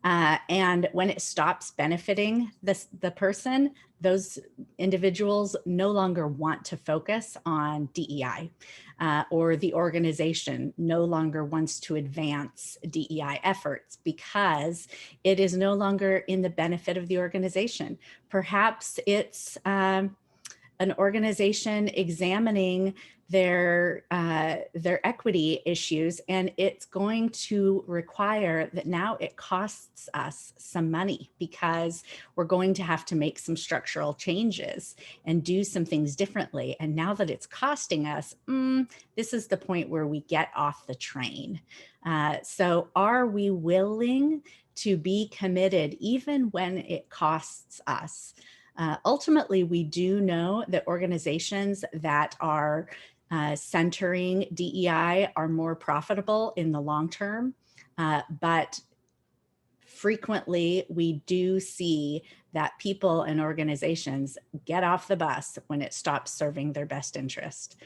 And when it stops benefiting the person, those individuals no longer want to focus on DEI, or the organization no longer wants to advance DEI efforts because it is no longer in the benefit of the organization. Perhaps it's an organization examining their equity issues, and it's going to require that now it costs us some money because we're going to have to make some structural changes and do some things differently. And now that it's costing us, this is the point where we get off the train. So are we willing to be committed even when it costs us? Ultimately, we do know that organizations that are centering DEI are more profitable in the long term, but frequently we do see that people and organizations get off the bus when it stops serving their best interest.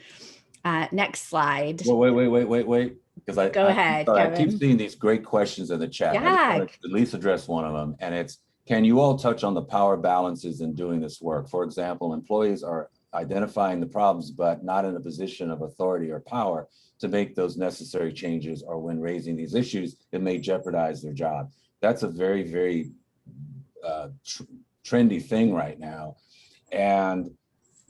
Next slide. Well, wait. Because Go ahead, I Kevin. keep seeing these great questions in the chat. Yeah. I just want to at least address one of them. And it's, can you all touch on the power balances in doing this work? For example, employees are identifying the problems, but not in a position of authority or power to make those necessary changes, or when raising these issues, it may jeopardize their job. That's a very, very trendy thing right now. And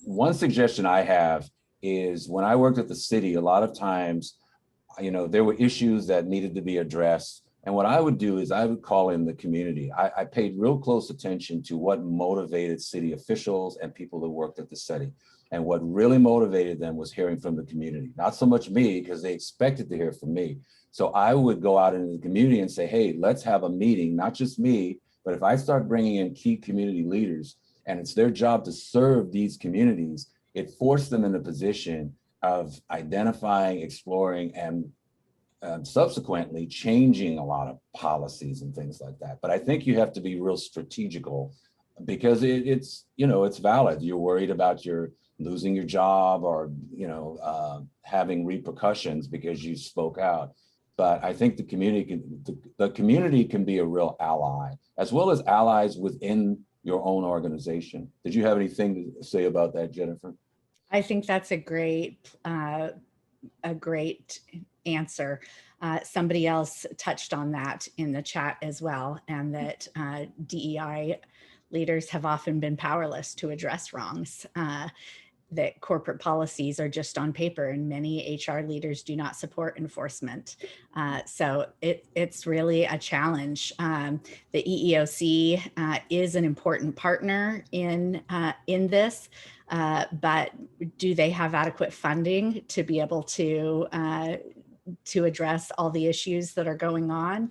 one suggestion I have is, when I worked at the city, a lot of times, you know, there were issues that needed to be addressed. And what I would do is I would call in the community. I paid real close attention to what motivated city officials and people that worked at the city. And what really motivated them was hearing from the community, not so much me, because they expected to hear from me. So I would go out into the community and say, hey, let's have a meeting, not just me, but if I start bringing in key community leaders and it's their job to serve these communities, it forced them in a position of identifying, exploring, and subsequently changing a lot of policies and things like that. But I think you have to be real strategical, because it's, you know, it's valid. You're worried about your losing your job, or, you know, having repercussions because you spoke out. But I think the community can be a real ally, as well as allies within your own organization. Did you have anything to say about that, Jennifer? I think that's a great answer. Somebody else touched on that in the chat as well, and that DEI leaders have often been powerless to address wrongs, that corporate policies are just on paper, and many HR leaders do not support enforcement. So it's really a challenge. The EEOC is an important partner in this, but do they have adequate funding to be able to address all the issues that are going on?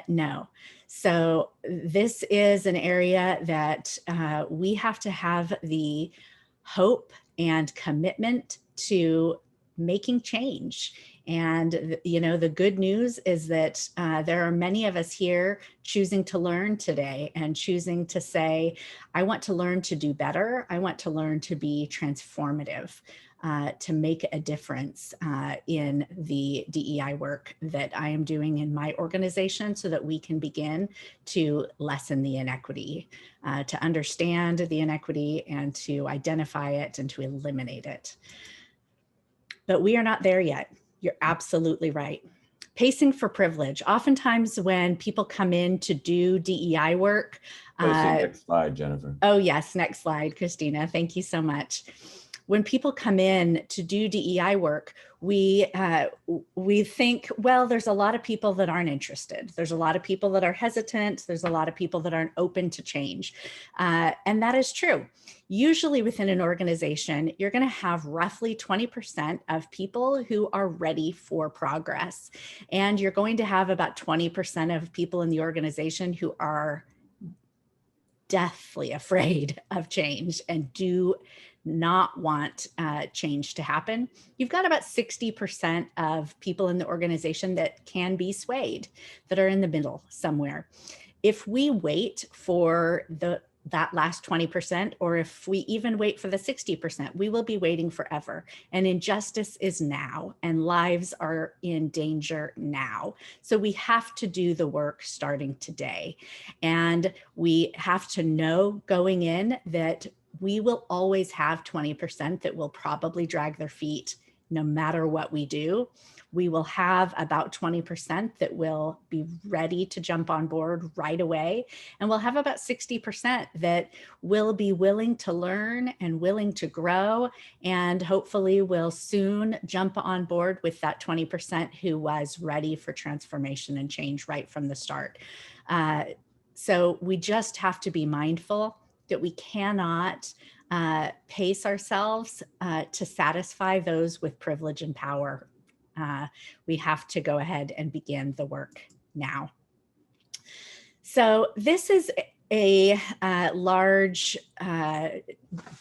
No. So this is an area that we have to have the hope and commitment to making change. And, you know, the good news is that there are many of us here choosing to learn today, and choosing to say, I want to learn to do better. I want to learn to be transformative, to make a difference in the DEI work that I am doing in my organization, so that we can begin to lessen the inequity, to understand the inequity, and to identify it and to eliminate it. But we are not there yet. You're absolutely right. Pacing for privilege. Oftentimes when people come in to do DEI work. Next slide, Jennifer. Oh yes, next slide, Christina. Thank you so much. When people come in to do DEI work, we think, well, there's a lot of people that aren't interested. There's a lot of people that are hesitant. There's a lot of people that aren't open to change. And that is true. Usually within an organization, you're going to have roughly 20% of people who are ready for progress. And you're going to have about 20% of people in the organization who are deathly afraid of change and do not want change to happen. You've got about 60% of people in the organization that can be swayed, that are in the middle somewhere. If we wait for that last 20%, or if we even wait for the 60%, we will be waiting forever. And injustice is now, and lives are in danger now. So we have to do the work starting today. And we have to know going in that we will always have 20% that will probably drag their feet no matter what we do. We will have about 20% that will be ready to jump on board right away. And we'll have about 60% that will be willing to learn and willing to grow, and hopefully will soon jump on board with that 20% who was ready for transformation and change right from the start. So we just have to be mindful that we cannot pace ourselves to satisfy those with privilege and power. We have to go ahead and begin the work now. So this is a large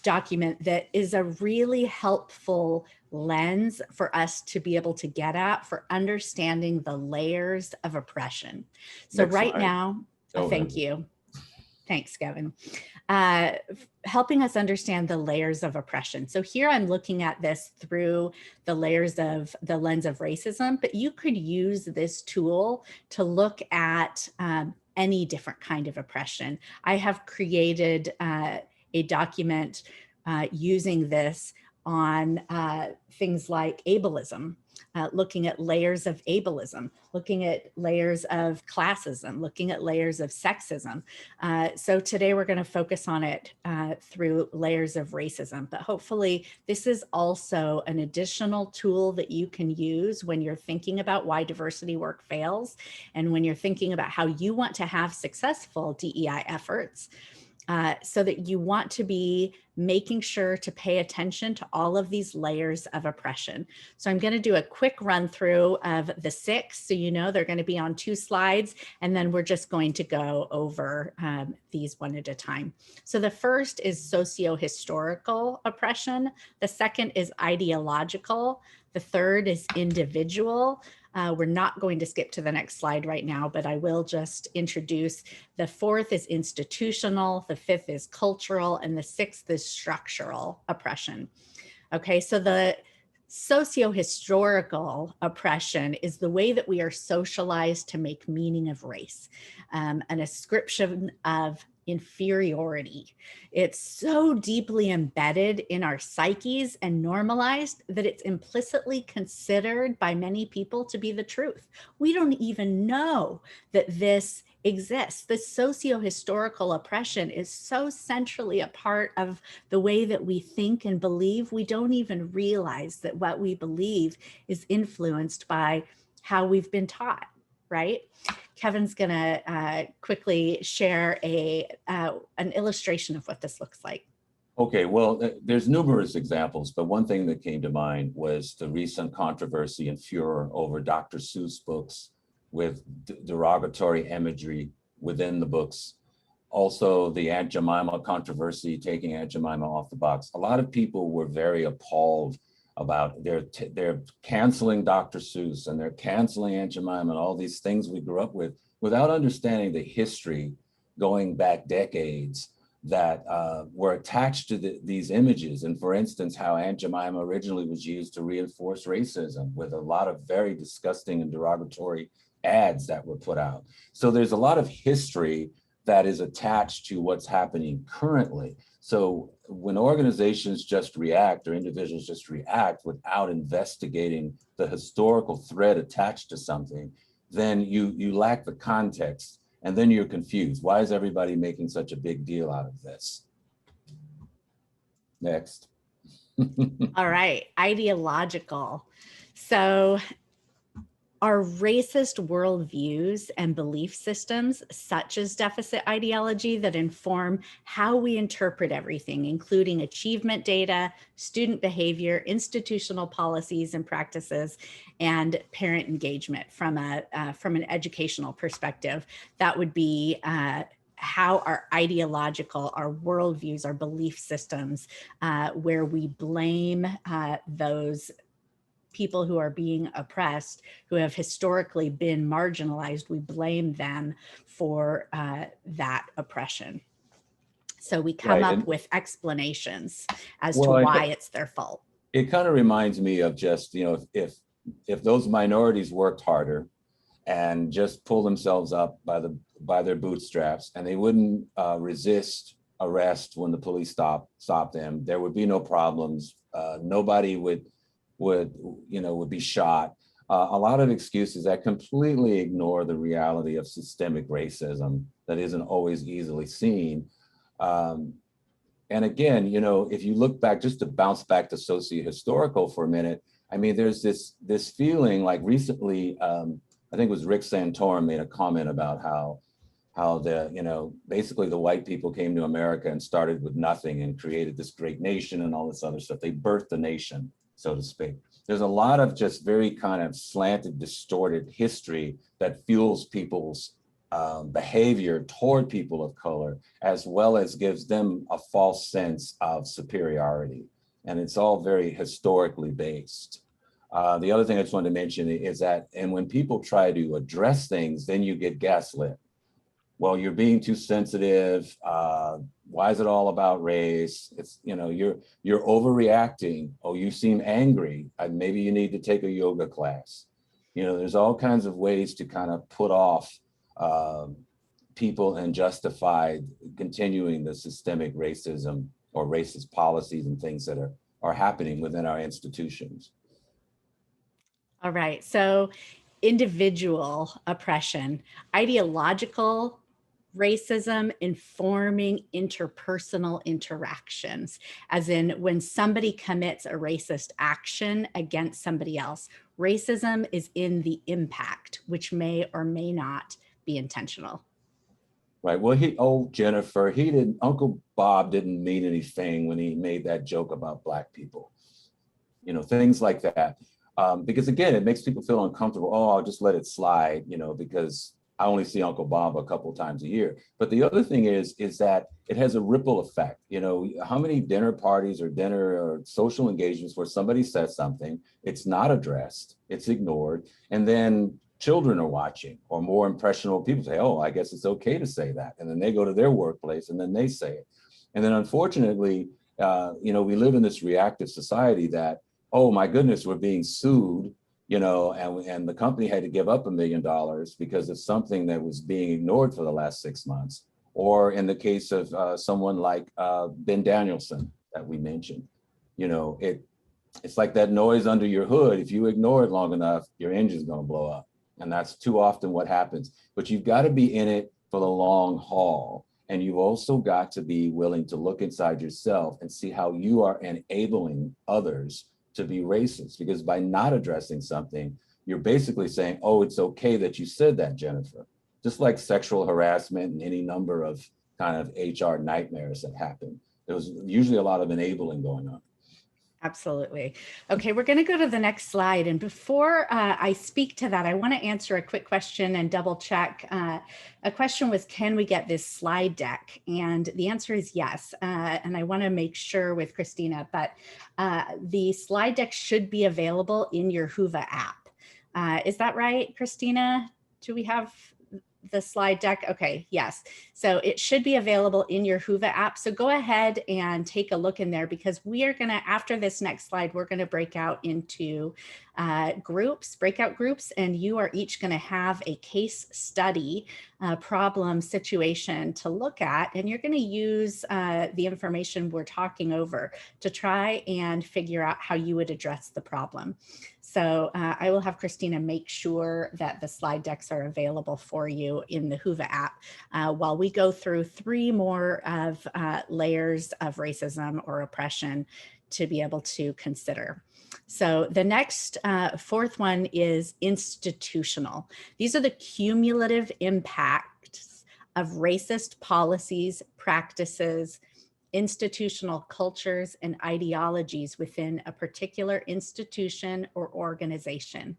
document that is a really helpful lens for us to be able to get at for understanding the layers of oppression. So Next right slide. now, thank you. Thanks, Kevin. Helping us understand the layers of oppression. So here I'm looking at this through the layers of the lens of racism, but you could use this tool to look at any different kind of oppression. I have created a document using this on things like ableism, looking at layers of ableism, looking at layers of classism, looking at layers of sexism. So today we're going to focus on it through layers of racism, but hopefully this is also an additional tool that you can use when you're thinking about why diversity work fails, and when you're thinking about how you want to have successful DEI efforts. So that you want to be making sure to pay attention to all of these layers of oppression. So I'm going to do a quick run through of the 6. So you know they're going to be on 2 slides, and then we're just going to go over these one at a time. So the first is socio-historical oppression. The second is ideological. The third is individual. We're not going to skip to the next slide right now, but I will just introduce. The 4th is institutional, the 5th is cultural, and the 6th is structural oppression. Okay, so the socio-historical oppression is the way that we are socialized to make meaning of race, an ascription of inferiority. It's so deeply embedded in our psyches and normalized that it's implicitly considered by many people to be the truth. We don't even know that this exists. This socio-historical oppression is so centrally a part of the way that we think and believe, we don't even realize that what we believe is influenced by how we've been taught, right? Kevin's gonna quickly share an illustration of what this looks like. Okay, well, there's numerous examples, but one thing that came to mind was the recent controversy and furor over Dr. Seuss books with derogatory imagery within the books. Also, the Aunt Jemima controversy, taking Aunt Jemima off the box. A lot of people were very appalled about they're canceling Dr. Seuss and they're canceling Aunt Jemima and all these things we grew up with without understanding the history going back decades that were attached to these images. And for instance, how Aunt Jemima originally was used to reinforce racism with a lot of very disgusting and derogatory ads that were put out. So there's a lot of history that is attached to what's happening currently. So when organizations just react or individuals just react without investigating the historical thread attached to something, then you lack the context, and then you're confused. Why is everybody making such a big deal out of this? Next. All right, ideological. So our racist worldviews and belief systems, such as deficit ideology, that inform how we interpret everything, including achievement data, student behavior, institutional policies and practices, and parent engagement from an educational perspective. That would be how our ideological, our worldviews, our belief systems, where we blame those people who are being oppressed, who have historically been marginalized, we blame them for that oppression. So we come Right. up And with explanations as to well, why it's their fault. it kind of reminds me of just, if those minorities worked harder and just pull themselves up by their bootstraps, and they wouldn't resist arrest when the police stop them, there would be no problems. Nobody would be shot. A lot of excuses that completely ignore the reality of systemic racism that isn't always easily seen. And again, if you look back, just to bounce back to socio-historical for a minute, I mean, there's this feeling like recently, I think it was Rick Santorum made a comment about how basically the white people came to America and started with nothing and created this great nation and all this other stuff. They birthed the nation, so to speak. There's a lot of just very kind of slanted, distorted history that fuels people's behavior toward people of color, as well as gives them a false sense of superiority. And it's all very historically based. The other thing I just wanted to mention is that, and when people try to address things, then you get gaslit. Well, you're being too sensitive. Why is it all about race? It's, you're overreacting. Oh, you seem angry. Maybe you need to take a yoga class. There's all kinds of ways to kind of put off people and justify continuing the systemic racism or racist policies and things that are happening within our institutions. All right. So individual oppression, ideological racism informing interpersonal interactions, as in when somebody commits a racist action against somebody else. Racism is in the impact, which may or may not be intentional. Right. Well, Jennifer, Uncle Bob didn't mean anything when he made that joke about Black people. Things like that. Because again, it makes people feel uncomfortable. Oh, I'll just let it slide, because I only see Uncle Bob a couple of times a year. But the other thing is that it has a ripple effect. How many dinner parties or social engagements where somebody says something, it's not addressed, it's ignored, and then children are watching, or more impressionable people say, oh, I guess it's okay to say that. And then they go to their workplace and then they say it. And then unfortunately, we live in this reactive society that, oh my goodness, we're being sued, and the company had to give up $1 million because of something that was being ignored for the last 6 months. Or in the case of someone like Ben Danielson that we mentioned, it's like that noise under your hood. If you ignore it long enough, your engine's going to blow up. And that's too often what happens. But you've got to be in it for the long haul. And you've also got to be willing to look inside yourself and see how you are enabling others to be racist. Because by not addressing something, you're basically saying, oh, it's okay that you said that, Jennifer. Just like sexual harassment and any number of kind of HR nightmares that happen. There was usually a lot of enabling going on. Absolutely. Okay, we're going to go to the next slide. And before I speak to that, I want to answer a quick question and double check. A question was, can we get this slide deck? And the answer is yes. And I want to make sure with Christina, but the slide deck should be available in your Whova app. Is that right, Christina? Do we have the slide deck? Okay, yes. So it should be available in your Whova app. So go ahead and take a look in there, because we are going to, after this next slide, we're going to break out into breakout groups, and you are each going to have a case study problem situation to look at. And you're going to use the information we're talking over to try and figure out how you would address the problem. So I will have Christina make sure that the slide decks are available for you in the Whova app while we go through 3 more of layers of racism or oppression to be able to consider. So the next 4th one is institutional. These are the cumulative impacts of racist policies, practices, institutional cultures, and ideologies within a particular institution or organization.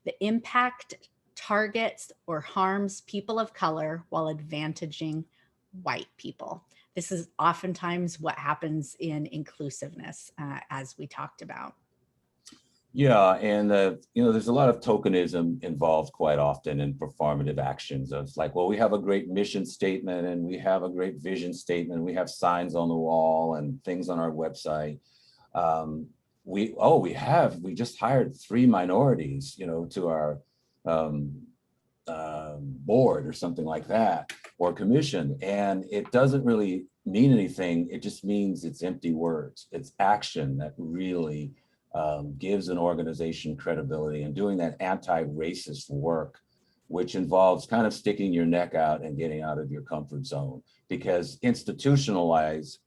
The impact targets or harms people of color while advantaging white people. This is oftentimes what happens in inclusiveness, as we talked about. Yeah, and there's a lot of tokenism involved quite often in performative actions. Of like, well, we have a great mission statement and we have a great vision statement. We have signs on the wall and things on our website. We just hired 3 minorities, to our um, board or something like that, or commission, and it doesn't really mean anything. It just means it's empty words. It's action that really gives an organization credibility, and doing that anti-racist work, which involves kind of sticking your neck out and getting out of your comfort zone, because institutionalized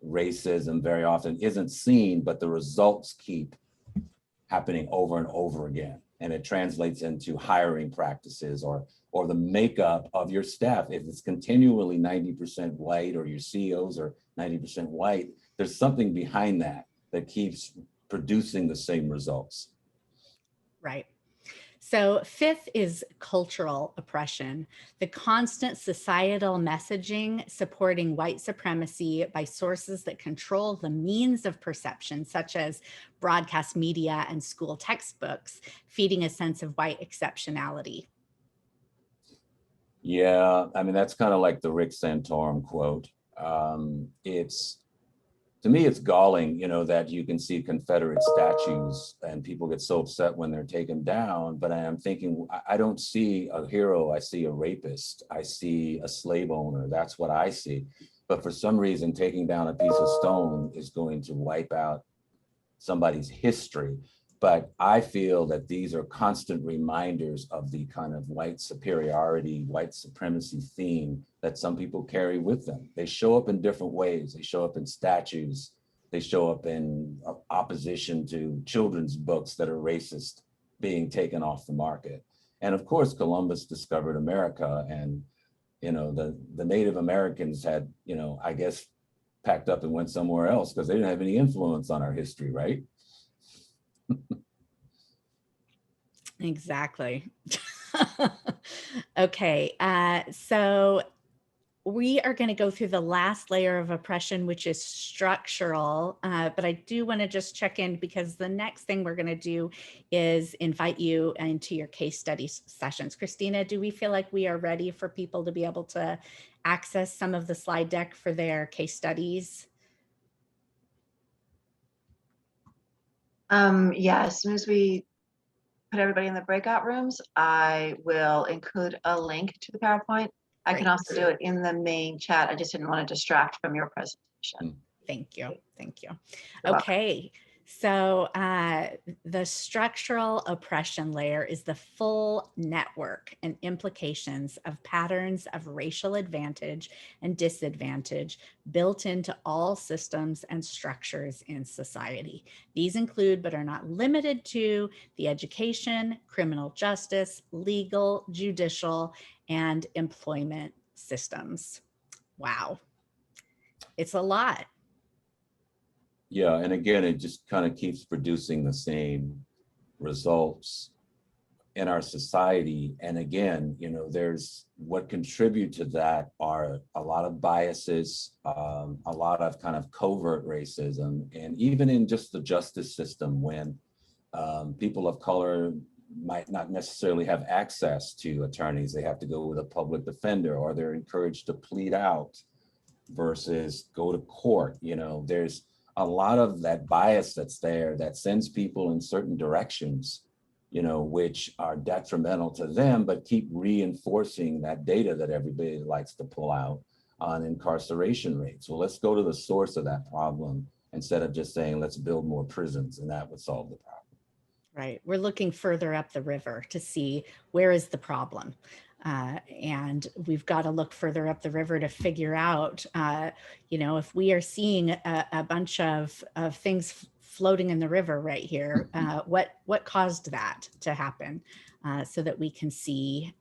racism very often isn't seen, but the results keep happening over and over again. And it translates into hiring practices or the makeup of your staff. If it's continually 90% white, or your CEOs are 90% white, there's something behind that keeps producing the same results. Right. So 5th is cultural oppression, the constant societal messaging supporting white supremacy by sources that control the means of perception, such as broadcast media and school textbooks, feeding a sense of white exceptionality. Yeah, I mean, that's kind of like the Rick Santorum quote. To me, it's galling, that you can see Confederate statues and people get so upset when they're taken down. But I am thinking, I don't see a hero. I see a rapist. I see a slave owner. That's what I see. But for some reason, taking down a piece of stone is going to wipe out somebody's history. But I feel that these are constant reminders of the kind of white superiority, white supremacy theme that some people carry with them. They show up in different ways. They show up in statues. They show up in opposition to children's books that are racist being taken off the market. And of course, Columbus discovered America, and the Native Americans had, I guess, packed up and went somewhere else because they didn't have any influence on our history, right? Exactly. Okay, so we are going to go through the last layer of oppression, which is structural, but I do want to just check in, because the next thing we're going to do is invite you into your case study sessions. Christina, do we feel like we are ready for people to be able to access some of the slide deck for their case studies? Yeah, as soon as we put everybody in the breakout rooms, I will include a link to the PowerPoint. I can also do it in the main chat. I just didn't want to distract from your presentation. Thank you. Thank you. You're Okay. So the structural oppression layer is the full network and implications of patterns of racial advantage and disadvantage built into all systems and structures in society. These include, but are not limited to, the education, criminal justice, legal, judicial, and employment systems. Wow. It's a lot. Yeah, and again, it just kind of keeps producing the same results in our society. And again, there's what contribute to that are a lot of biases, a lot of kind of covert racism, and even in just the justice system, when people of color might not necessarily have access to attorneys. They have to go with a public defender, or they're encouraged to plead out versus go to court. There's a lot of that bias that's there that sends people in certain directions, which are detrimental to them, but keep reinforcing that data that everybody likes to pull out on incarceration rates. Well, let's go to the source of that problem instead of just saying, let's build more prisons, and that would solve the problem. Right. We're looking further up the river to see where is the problem. And we've got to look further up the river to figure out, if we are seeing a bunch of things floating in the river right here, what caused that to happen, so that we can see,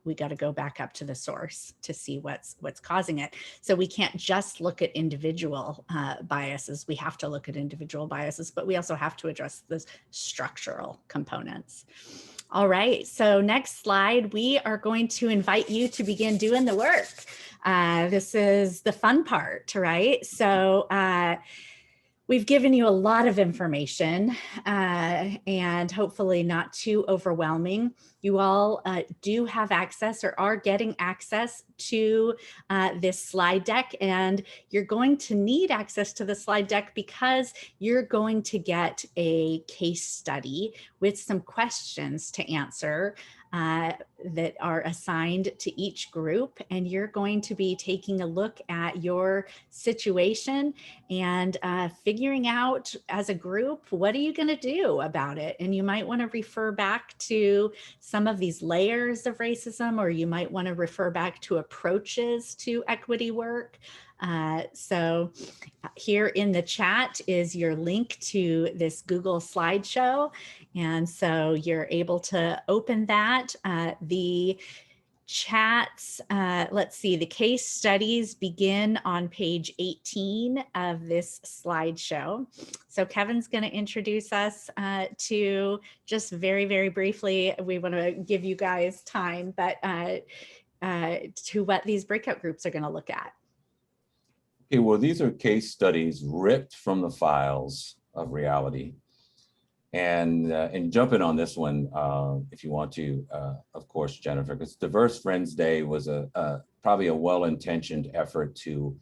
we got to go back up to the source to see what's causing it. So we can't just look at individual biases. We have to look at individual biases, but we also have to address the structural components. All right, so next slide, we are going to invite you to begin doing the work. This is the fun part, right? So We've given you a lot of information and hopefully not too overwhelming. You all do have access or are getting access to this slide deck, and you're going to need access to the slide deck because you're going to get a case study with some questions to answer that are assigned to each group. And you're going to be taking a look at your situation and figuring out as a group, what are you going to do about it? And you might want to refer back to some of these layers of racism, or you might want to refer back to approaches to equity work. So here in the chat is your link to this Google slideshow. And so you're able to open that. The chats, let's see, the case studies begin on page 18 of this slideshow. So Kevin's going to introduce us to, just very, very briefly, we want to give you guys time, but to what these breakout groups are going to look at. Okay, well, these are case studies ripped from the files of reality. And jumping on this one, if you want to, of course, Jennifer, because Diverse Friends Day was probably a well-intentioned effort to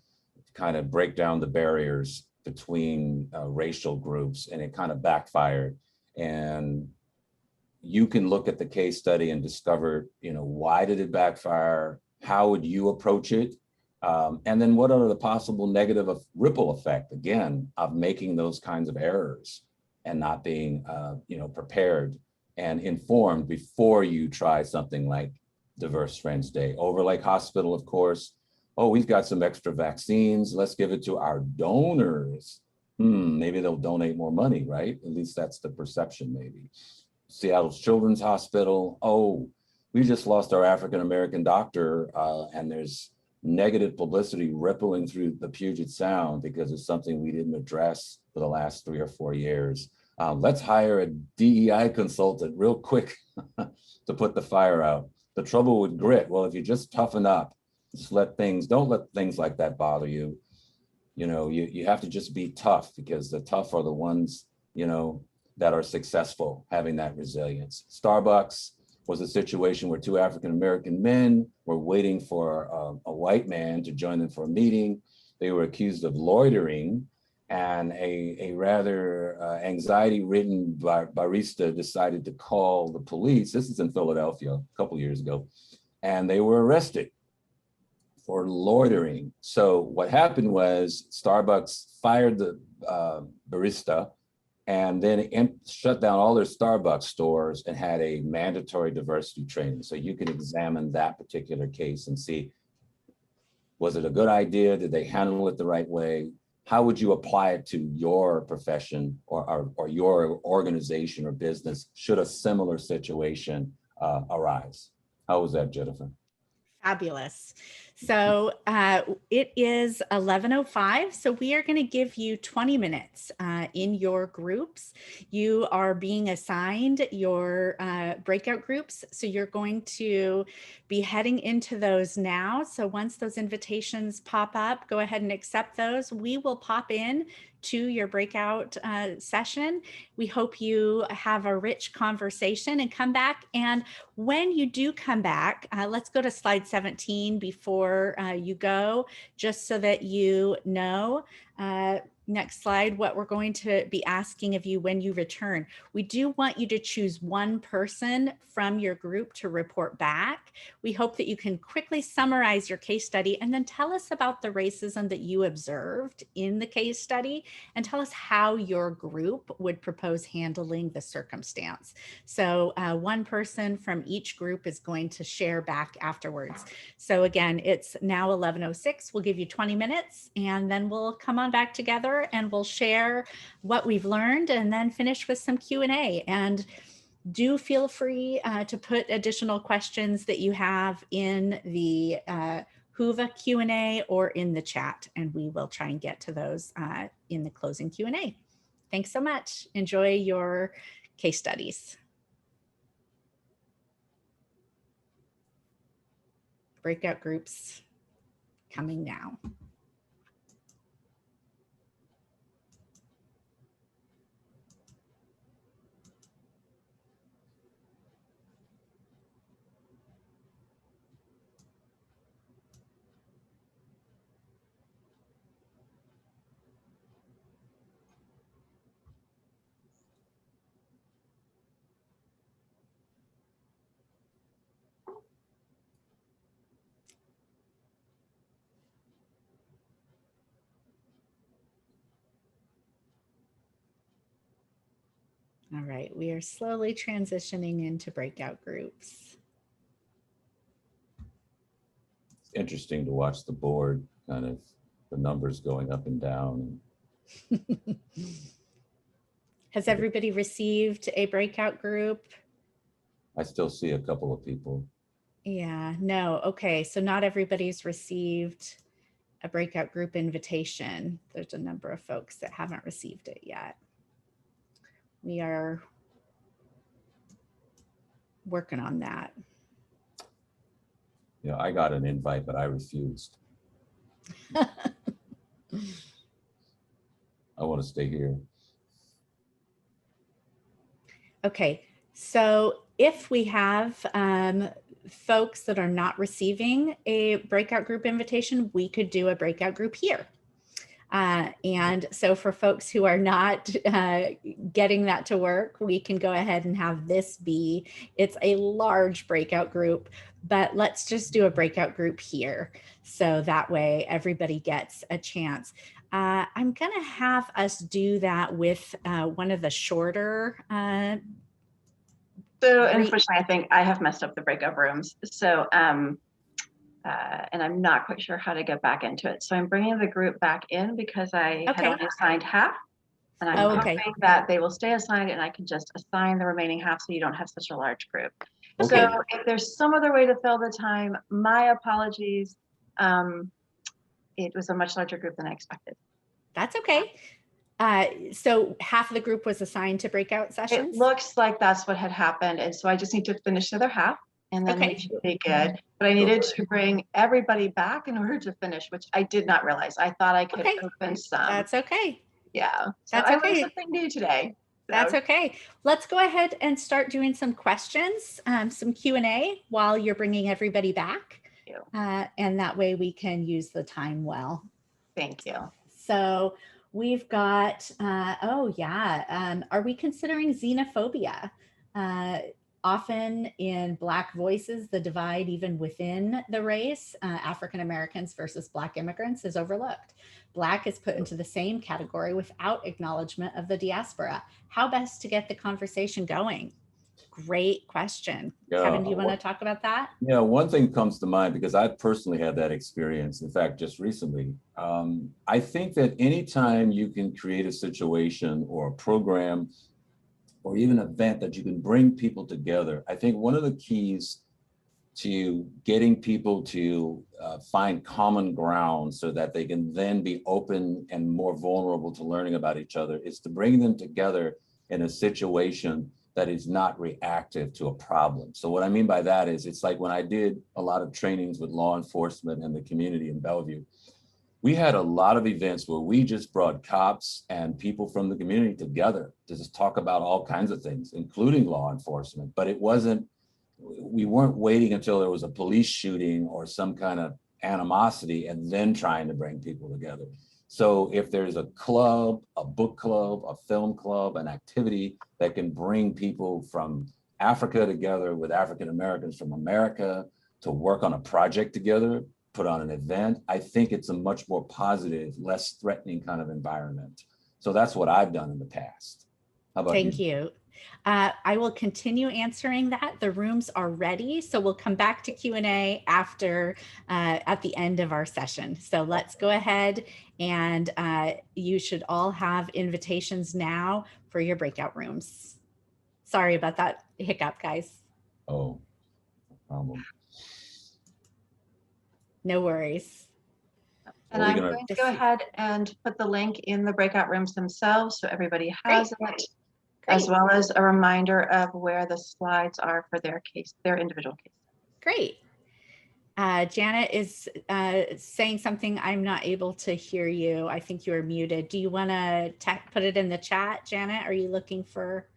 kind of break down the barriers between racial groups, and it kind of backfired. And you can look at the case study and discover, why did it backfire? How would you approach it? And then what are the possible negative ripple effect, again, of making those kinds of errors and not being, prepared and informed before you try something like Diverse Friends Day. Overlake Hospital, of course. Oh, we've got some extra vaccines. Let's give it to our donors. Maybe they'll donate more money, right? At least that's the perception, maybe. Seattle Children's Hospital. Oh, we just lost our African-American doctor, and there's negative publicity rippling through the Puget Sound because it's something we didn't address for the last 3 or 4 years. Let's hire a DEI consultant real quick to put the fire out. The trouble with grit, well, if you just toughen up, don't let things like that bother you. You have to just be tough, because the tough are the ones, that are successful, having that resilience. Starbucks was a situation where 2 African-American men were waiting for a white man to join them for a meeting. They were accused of loitering, and a rather anxiety-ridden barista decided to call the police. This is in Philadelphia a couple years ago, and they were arrested for loitering. So what happened was Starbucks fired the barista, and then shut down all their Starbucks stores and had a mandatory diversity training. So you can examine that particular case and see, was it a good idea? Did they handle it the right way? How would you apply it to your profession or your organization or business should a similar situation arise? How was that, Jennifer? Fabulous. So it is 11:05. So we are going to give you 20 minutes in your groups. You are being assigned your breakout groups. So you're going to be heading into those now. So once those invitations pop up, go ahead and accept those. We will pop in to your breakout session. We hope you have a rich conversation and come back. And when you do come back, let's go to slide 17 before you go, just so that you know. Next slide, what we're going to be asking of you when you return. We do want you to choose one person from your group to report back. We hope that you can quickly summarize your case study and then tell us about the racism that you observed in the case study, and tell us how your group would propose handling the circumstance. So one person from each group is going to share back afterwards. So again, it's now 11:06. We'll give you 20 minutes and then we'll come on back together and we'll share what we've learned and then finish with some Q&A. And do feel free to put additional questions that you have in the Whova Q&A or in the chat, and we will try and get to those in the closing Q&A. Thanks so much. Enjoy your case studies. Breakout groups coming now. All right, we are slowly transitioning into breakout groups. It's interesting to watch the board, kind of the numbers going up and down. Has everybody received a breakout group? I still see a couple of people. Yeah, no. Okay, so not everybody's received a breakout group invitation. There's a number of folks that haven't received it yet. We are working on that. You know, I got an invite, but I refused. I want to stay here. Okay, so if we have folks that are not receiving a breakout group invitation, we could do a breakout group here. And so for folks who are not getting that to work, we can go ahead and have this be, it's a large breakout group, but let's just do a breakout group here. So that way everybody gets a chance. I'm gonna have us do that with one of the shorter. So unfortunately, I think I have messed up the breakout rooms. So, and I'm not quite sure how to get back into it. So I'm bringing the group back in because I had only assigned half. And I'm hoping that they will stay assigned and I can just assign the remaining half so you don't have such a large group. Okay. So if there's some other way to fill the time, my apologies. It was a much larger group than I expected. That's okay. So half of the group was assigned to breakout sessions? It looks like that's what had happened. And so I just need to finish the other half and then we should be good. But I needed to bring everybody back in order to finish, which I did not realize. I thought I could open some. That's okay. Yeah. So I learned something new today. So. That's okay. Let's go ahead and start doing some questions, some Q&A while you're bringing everybody back. And that way we can use the time well. Thank you. So we've got, are we considering xenophobia? Often in Black voices, the divide even within the race, African Americans versus Black immigrants, is overlooked. Black is put into the same category without acknowledgement of the diaspora. How best to get the conversation going? Great question. Yeah, Kevin, do you want to talk about that? Yeah, one thing comes to mind because I personally had that experience. In fact, just recently, I think that anytime you can create a situation or a program or even an event that you can bring people together, I think one of the keys to getting people to find common ground so that they can then be open and more vulnerable to learning about each other is to bring them together in a situation that is not reactive to a problem. So what I mean by that is, it's like when I did a lot of trainings with law enforcement and the community in Bellevue, we had a lot of events where we just brought cops and people from the community together to just talk about all kinds of things, including law enforcement. But we weren't waiting until there was a police shooting or some kind of animosity and then trying to bring people together. So if there's a club, a book club, a film club, an activity that can bring people from Africa together with African Americans from America to work on a project together, put on an event, I think it's a much more positive, less threatening kind of environment. So that's what I've done in the past. How about you? Thank you. I will continue answering that. The rooms are ready, so we'll come back to Q&A after at the end of our session. So let's go ahead and you should all have invitations now for your breakout rooms. Sorry about that hiccup, guys. Oh, no problem. No worries. And I'm going to go ahead and put the link in the breakout rooms themselves so everybody has it. Great. As well as a reminder of where the slides are for their case, their individual case. Great. Janet is saying something. I'm not able to hear you. I think you are muted. Do you want to put it in the chat, Janet? Are you looking for?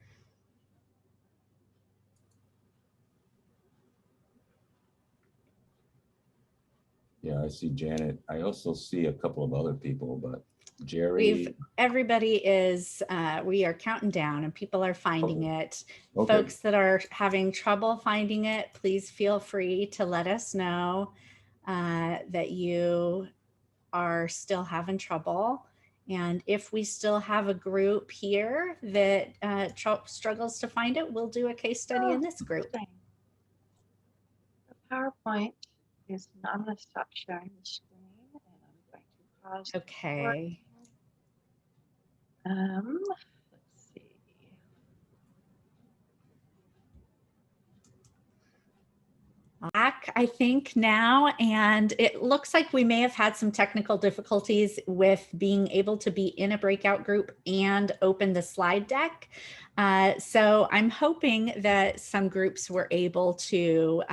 Yeah, I see Janet. I also see a couple of other people, but Jerry. Everybody is, we are counting down and people are finding it. Okay. Folks that are having trouble finding it, please feel free to let us know that you are still having trouble. And if we still have a group here that struggles to find it, we'll do a case study in this group. The PowerPoint is, I'm going to stop sharing the screen and I'm going to pause. the Okay. recording. Let's see. Back, I think now, and it looks like we may have had some technical difficulties with being able to be in a breakout group and open the slide deck. So I'm hoping that some groups were able to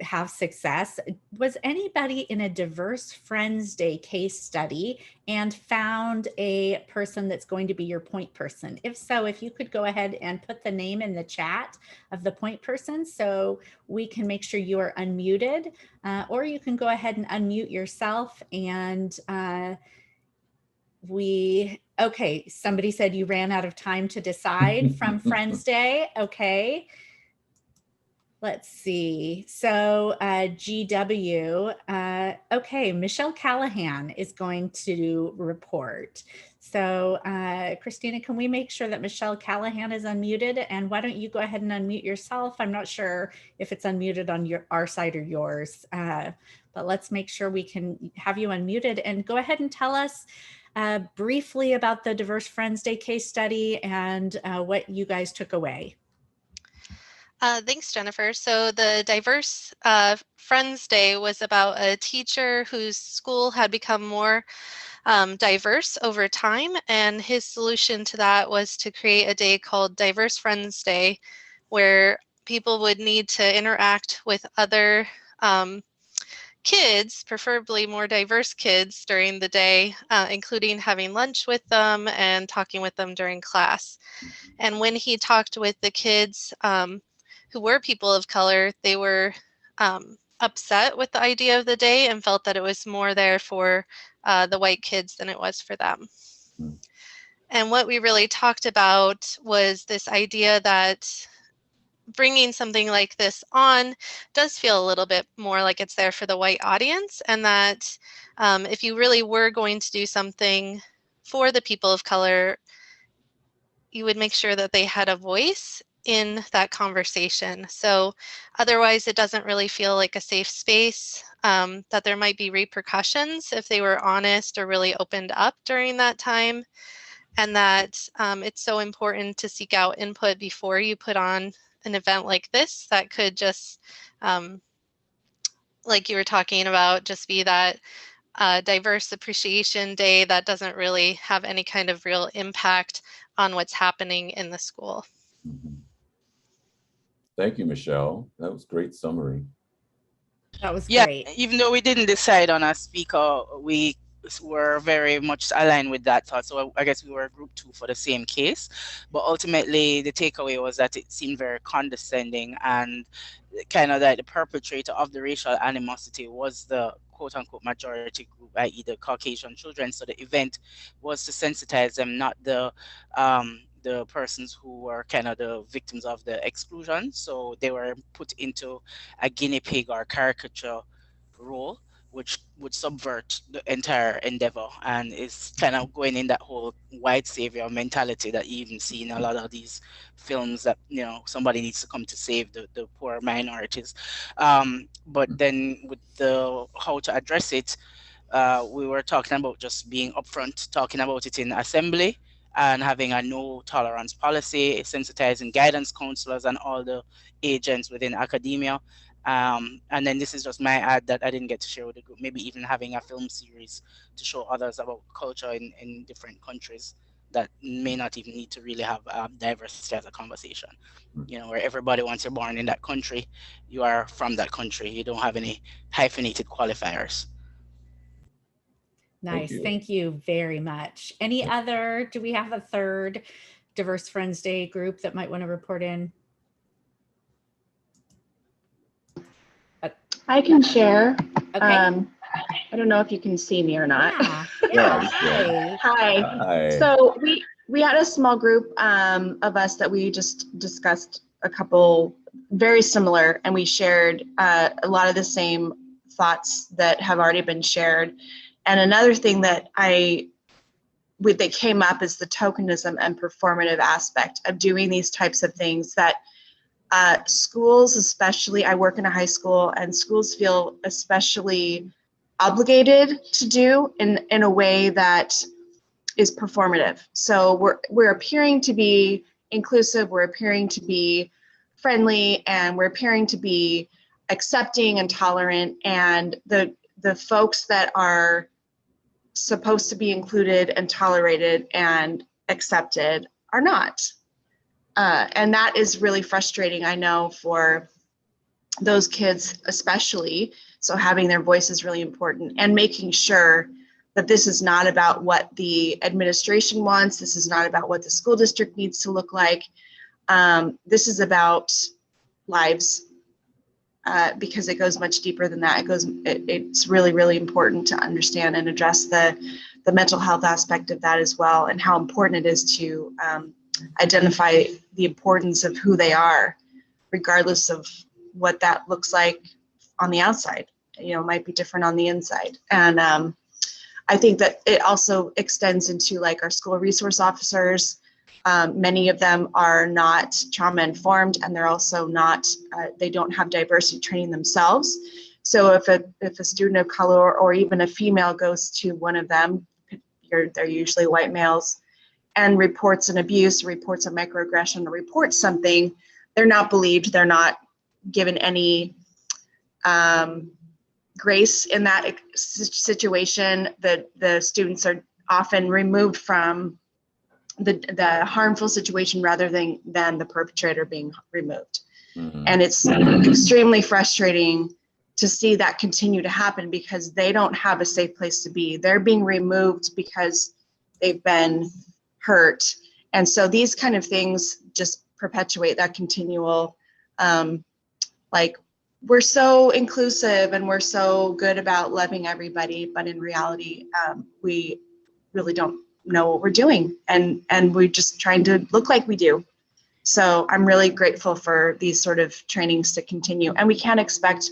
have success. Was anybody in a Diverse Friends Day case study and found a person that's going to be your point person? If so, if you could go ahead and put the name in the chat of the point person so we can make sure you are unmuted, or you can go ahead and unmute yourself. And okay, somebody said you ran out of time to decide from Friends Day. Okay. Let's see. So GW, okay, Michelle Callahan is going to report. So Christina, can we make sure that Michelle Callahan is unmuted? And why don't you go ahead and unmute yourself? I'm not sure if it's unmuted on our side or yours, but let's make sure we can have you unmuted and go ahead and tell us briefly about the Diverse Friends Day case study and what you guys took away. Thanks, Jennifer. So the Diverse Friends Day was about a teacher whose school had become more diverse over time, and his solution to that was to create a day called Diverse Friends Day, where people would need to interact with other kids, preferably more diverse kids, during the day, including having lunch with them and talking with them during class. And when he talked with the kids who were people of color, they were upset with the idea of the day and felt that it was more there for the white kids than it was for them. And what we really talked about was this idea that bringing something like this on does feel a little bit more like it's there for the white audience, and that if you really were going to do something for the people of color, you would make sure that they had a voice in that conversation. So otherwise it doesn't really feel like a safe space, that there might be repercussions if they were honest or really opened up during that time, and that it's so important to seek out input before you put on an event like this that could just, like you were talking about, just be that diverse appreciation day that doesn't really have any kind of real impact on what's happening in the school. Thank you, Michelle. That was a great summary. That was Yeah, great. even though we didn't decide on a speaker, we were very much aligned with that thought. So I guess we were group 2 for the same case. But ultimately, the takeaway was that it seemed very condescending, and kind of that the perpetrator of the racial animosity was the quote unquote majority group, i.e. the Caucasian children. So the event was to sensitize them, not the persons who were kind of the victims of the exclusion. So they were put into a guinea pig or caricature role, which would subvert the entire endeavor, and is kind of going in that whole white savior mentality that you even see in a lot of these films, that, you know, somebody needs to come to save the poor minorities. But then with the how to address it, we were talking about just being upfront, talking about it in assembly, and having a no tolerance policy, sensitizing guidance counselors and all the agents within academia. And then this is just my ad that I didn't get to share with the group, maybe even having a film series to show others about culture in different countries that may not even need to really have diversity as a conversation. You know, where everybody, once you're born in that country, you are from that country. You don't have any hyphenated qualifiers. Nice. Thank you very much. Any other, do we have a third Diverse Friends Day group that might want to report in? I can share. Okay. I don't know if you can see me or not. Yeah. Yeah. Hi. Hi. So we had a small group of us that we just discussed a couple very similar, and we shared a lot of the same thoughts that have already been shared. And another thing that I they came up as the tokenism and performative aspect of doing these types of things that schools, especially, I work in a high school, and schools feel especially obligated to do in a way that is performative. So we're appearing to be inclusive, we're appearing to be friendly, and we're appearing to be accepting and tolerant, and the folks that are supposed to be included and tolerated and accepted are not. And that is really frustrating, I know, for those kids especially. So having their voice is really important, and making sure that this is not about what the administration wants. This is not about what the school district needs to look like. This is about lives, because it goes much deeper than that. It's really, really important to understand and address the mental health aspect of that as well, and how important it is to identify the importance of who they are, regardless of what that looks like on the outside. You know, it might be different on the inside. And I think that it also extends into like our school resource officers. Many of them are not trauma informed, and they're also not, they don't have diversity training themselves. So if a student of color or even a female goes to one of them, they're usually white males, and reports an abuse, reports a microaggression, or reports something, they're not believed, they're not given any grace in that situation. The students are often removed from the harmful situation rather than the perpetrator being removed. Mm-hmm. And it's extremely frustrating to see that continue to happen, because they don't have a safe place to be. They're being removed because they've been hurt. And so these kind of things just perpetuate that continual, like, we're so inclusive and we're so good about loving everybody, but in reality, we really don't know what we're doing, and we're just trying to look like we do. So I'm really grateful for these sort of trainings to continue, and we can't expect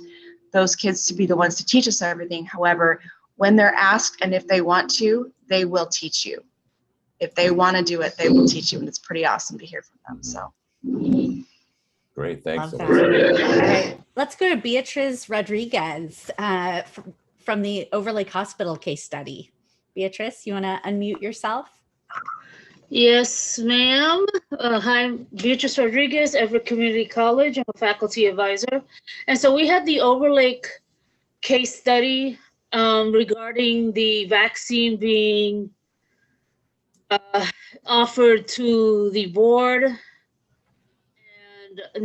those kids to be the ones to teach us everything. However, when they're asked and if they want to, they will teach you. If they want to do it, they will teach you, and it's pretty awesome to hear from them. So great, thanks. All right, let's go to Beatriz Rodriguez from the Overlake Hospital case study. Beatriz, you want to unmute yourself? Yes, ma'am. Hi, I'm Beatriz Rodriguez, Everett Community College. I'm a faculty advisor. And so we had the Overlake case study regarding the vaccine being offered to the board and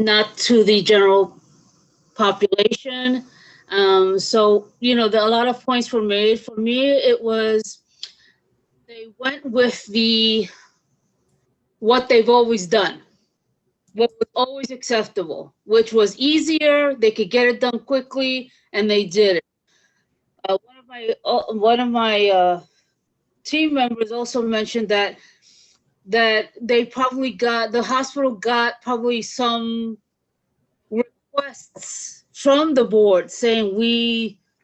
not to the general population. So, you know, a lot of points were made. For me, it was, they went with what they've always done, what was always acceptable, which was easier, they could get it done quickly, and they did it. One of my team members also mentioned that they probably the hospital got probably some requests from the board saying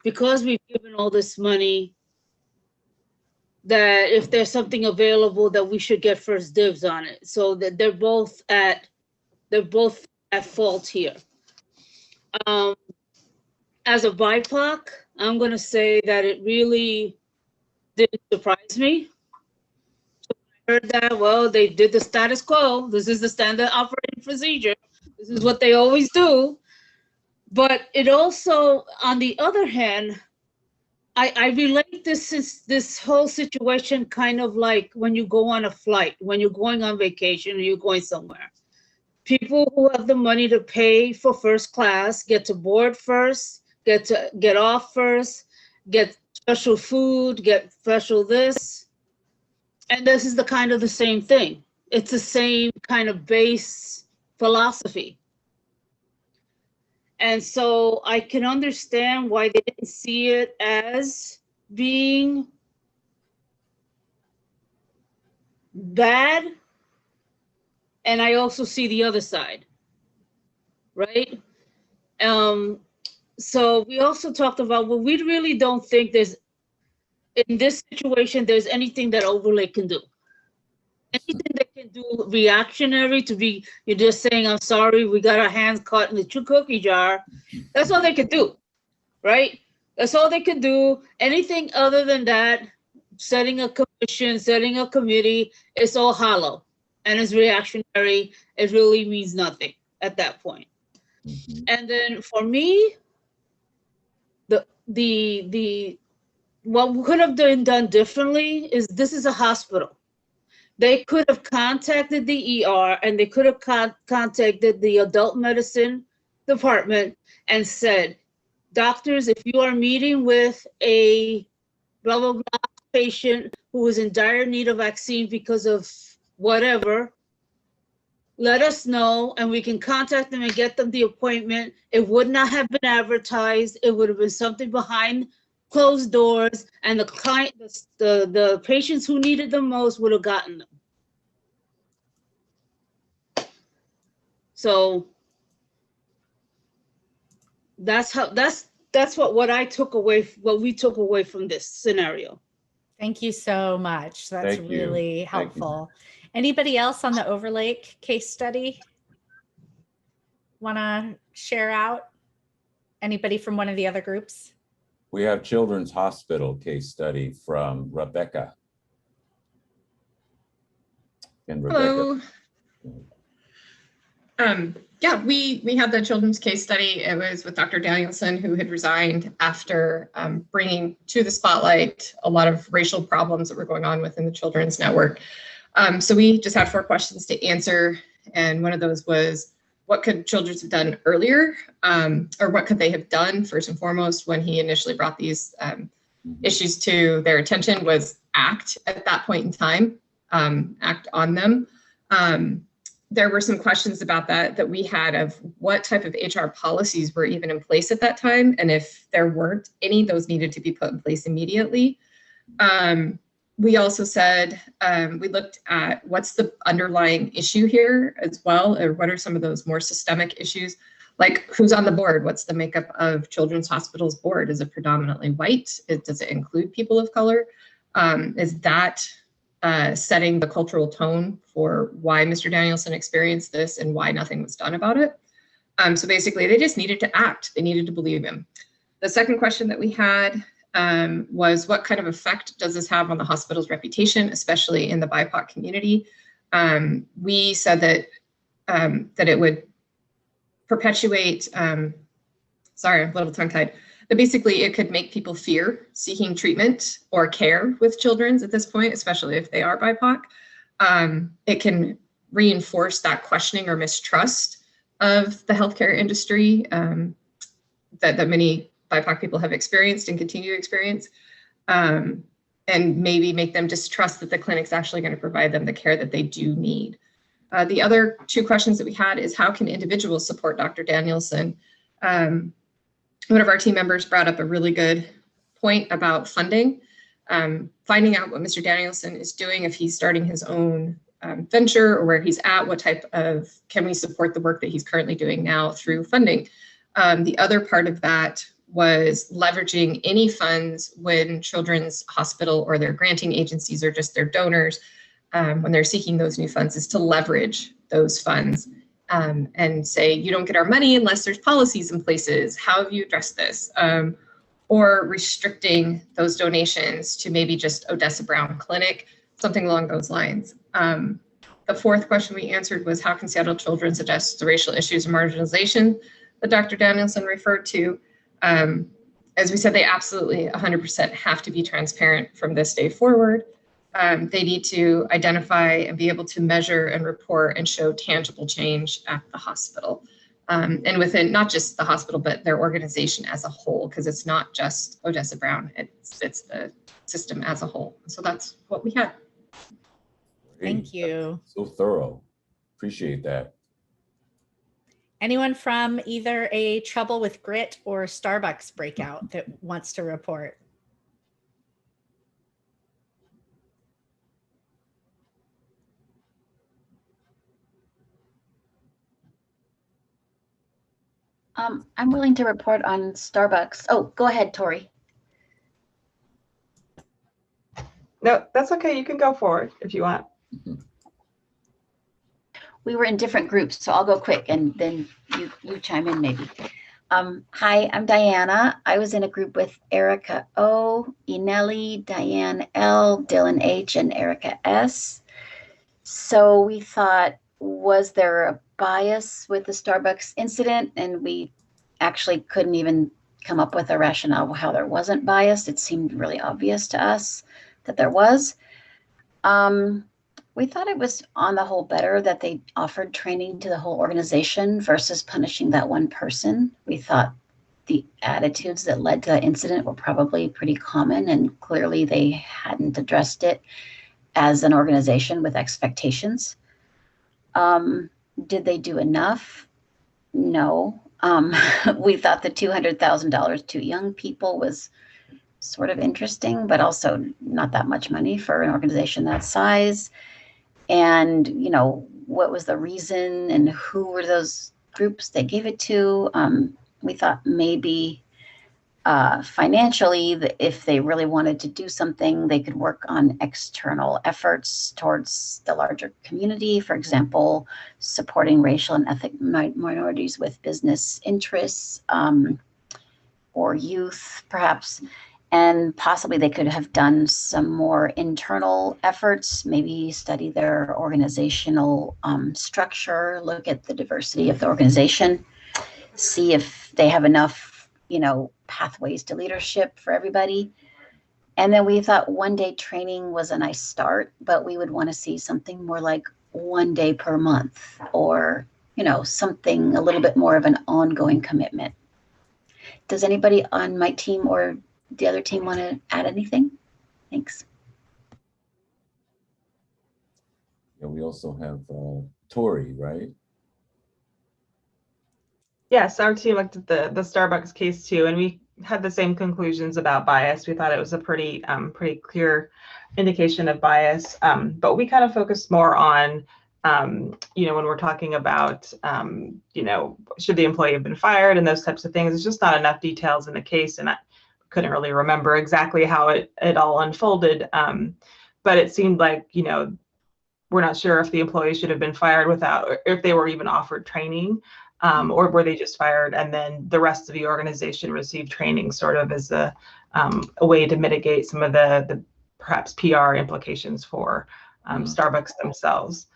because we've given all this money, that if there's something available that we should get first dibs on it. So that they're both at fault here. As a BIPOC, I'm gonna say that it really didn't surprise me. So I heard that, well, they did the status quo. This is the standard operating procedure. This is what they always do. But it also, on the other hand, I relate this whole situation kind of like when you go on a flight, when you're going on vacation or you're going somewhere. People who have the money to pay for first class get to board first, get off first, get special food, get special this. And this is the same thing. It's the same kind of base philosophy. And so I can understand why they didn't see it as being bad. And I also see the other side, right? So we also talked about, well, we really don't think there's in this situation, there's anything that overlay can do. Anything they can do reactionary to be, you're just saying, I'm sorry, we got our hands caught in the cookie jar. That's all they can do, right? That's all they can do. Anything other than that, setting a commission, setting a committee, it's all hollow and it's reactionary. It really means nothing at that point. And then for me, what could have been done differently is this is a hospital. They could have contacted the ER and they could have contacted the adult medicine department and said, doctors, if you are meeting with a blah, blah, blah patient who is in dire need of vaccine because of whatever, let us know and we can contact them and get them the appointment. It would not have been advertised. It would have been something behind closed doors, and the client, the patients who needed them most would have gotten them. So that's what I took away, what we took away from this scenario. Thank you so much. That's Thank you. really Thank you. helpful. Anybody else on the Overlake case study want to share out? Anybody from one of the other groups? We have Children's Hospital case study from Rebecca. And Rebecca. Hello. Yeah, we had the children's case study. It was with Dr. Danielson, who had resigned after bringing to the spotlight a lot of racial problems that were going on within the Children's Network. So we just had 4 questions to answer. And one of those was, what could Children's have done earlier? Or what could they have done first and foremost when he initially brought these issues to their attention, was act at that point in time, act on them. There were some questions about that we had of what type of HR policies were even in place at that time. And if there weren't any, those needed to be put in place immediately. We also said, we looked at what's the underlying issue here as well, or what are some of those more systemic issues, like who's on the board? What's the makeup of Children's Hospital's board? Is it predominantly white? Does it include people of color? Is that setting the cultural tone for why Mr. Danielson experienced this and why nothing was done about it? So basically, they just needed to act. They needed to believe him. The second question that we had was, what kind of effect does this have on the hospital's reputation, especially in the BIPOC community? We said that that it would perpetuate, sorry, I'm a little tongue-tied, but basically it could make people fear seeking treatment or care with children at this point, especially if they are BIPOC. It can reinforce that questioning or mistrust of the healthcare industry that many BIPOC people have experienced and continue to experience, and maybe make them distrust that the clinic's actually going to provide them the care that they do need. The other 2 questions that we had is, how can individuals support Dr. Danielson? One of our team members brought up a really good point about funding, finding out what Mr. Danielson is doing, if he's starting his own venture or where he's at, what type of, can we support the work that he's currently doing now through funding? The other part of that was leveraging any funds when Children's Hospital or their granting agencies or just their donors, when they're seeking those new funds, is to leverage those funds and say, you don't get our money unless there's policies in places. How have you addressed this? Or restricting those donations to maybe just Odessa Brown Clinic, something along those lines. The 4th question we answered was, how can Seattle Children's address the racial issues and marginalization that Dr. Danielson referred to? As we said, they absolutely 100% have to be transparent from this day forward. They need to identify and be able to measure and report and show tangible change at the hospital. And within not just the hospital, but their organization as a whole, because it's not just Odessa Brown, it's the system as a whole. So that's what we had. Thank you. So thorough. Appreciate that. Anyone from either a Trouble with Grit or Starbucks breakout that wants to report? I'm willing to report on Starbucks. Oh, go ahead, Tori. No, that's okay. You can go forward if you want. We were in different groups, so I'll go quick and then you chime in maybe. Hi, I'm Diana. I was in a group with Erica O, Inelli, Diane L, Dylan H, and Erica S. So we thought, was there a bias with the Starbucks incident? And we actually couldn't even come up with a rationale how there wasn't bias. It seemed really obvious to us that there was. We thought it was on the whole better that they offered training to the whole organization versus punishing that one person. We thought the attitudes that led to that incident were probably pretty common, and clearly they hadn't addressed it as an organization with expectations. Did they do enough? No. We thought the $200,000 to young people was sort of interesting, but also not that much money for an organization that size. And, you know, what was the reason and who were those groups they gave it to? We thought maybe financially, if they really wanted to do something, they could work on external efforts towards the larger community. For example, supporting racial and ethnic minorities with business interests, or youth, perhaps. And possibly they could have done some more internal efforts, maybe study their organizational structure, look at the diversity of the organization, see if they have enough, you know, pathways to leadership for everybody. And then we thought 1 day training was a nice start, but we would want to see something more like 1 day per month, or, you know, something a little bit more of an ongoing commitment. Does anybody on my team or the other team want to add anything? Thanks. Yeah, we also have Tori, right? Yes, our team looked at the Starbucks case too, and we had the same conclusions about bias. We thought it was a pretty clear indication of bias, but we kind of focused more on, you know, when we're talking about, you know, should the employee have been fired and those types of things. There's just not enough details in the case, and I couldn't really remember exactly how it all unfolded. But it seemed like, you know, we're not sure if the employee should have been fired without, or if they were even offered training. Or were they just fired and then the rest of the organization received training sort of as a way to mitigate some of the perhaps PR implications for Starbucks themselves.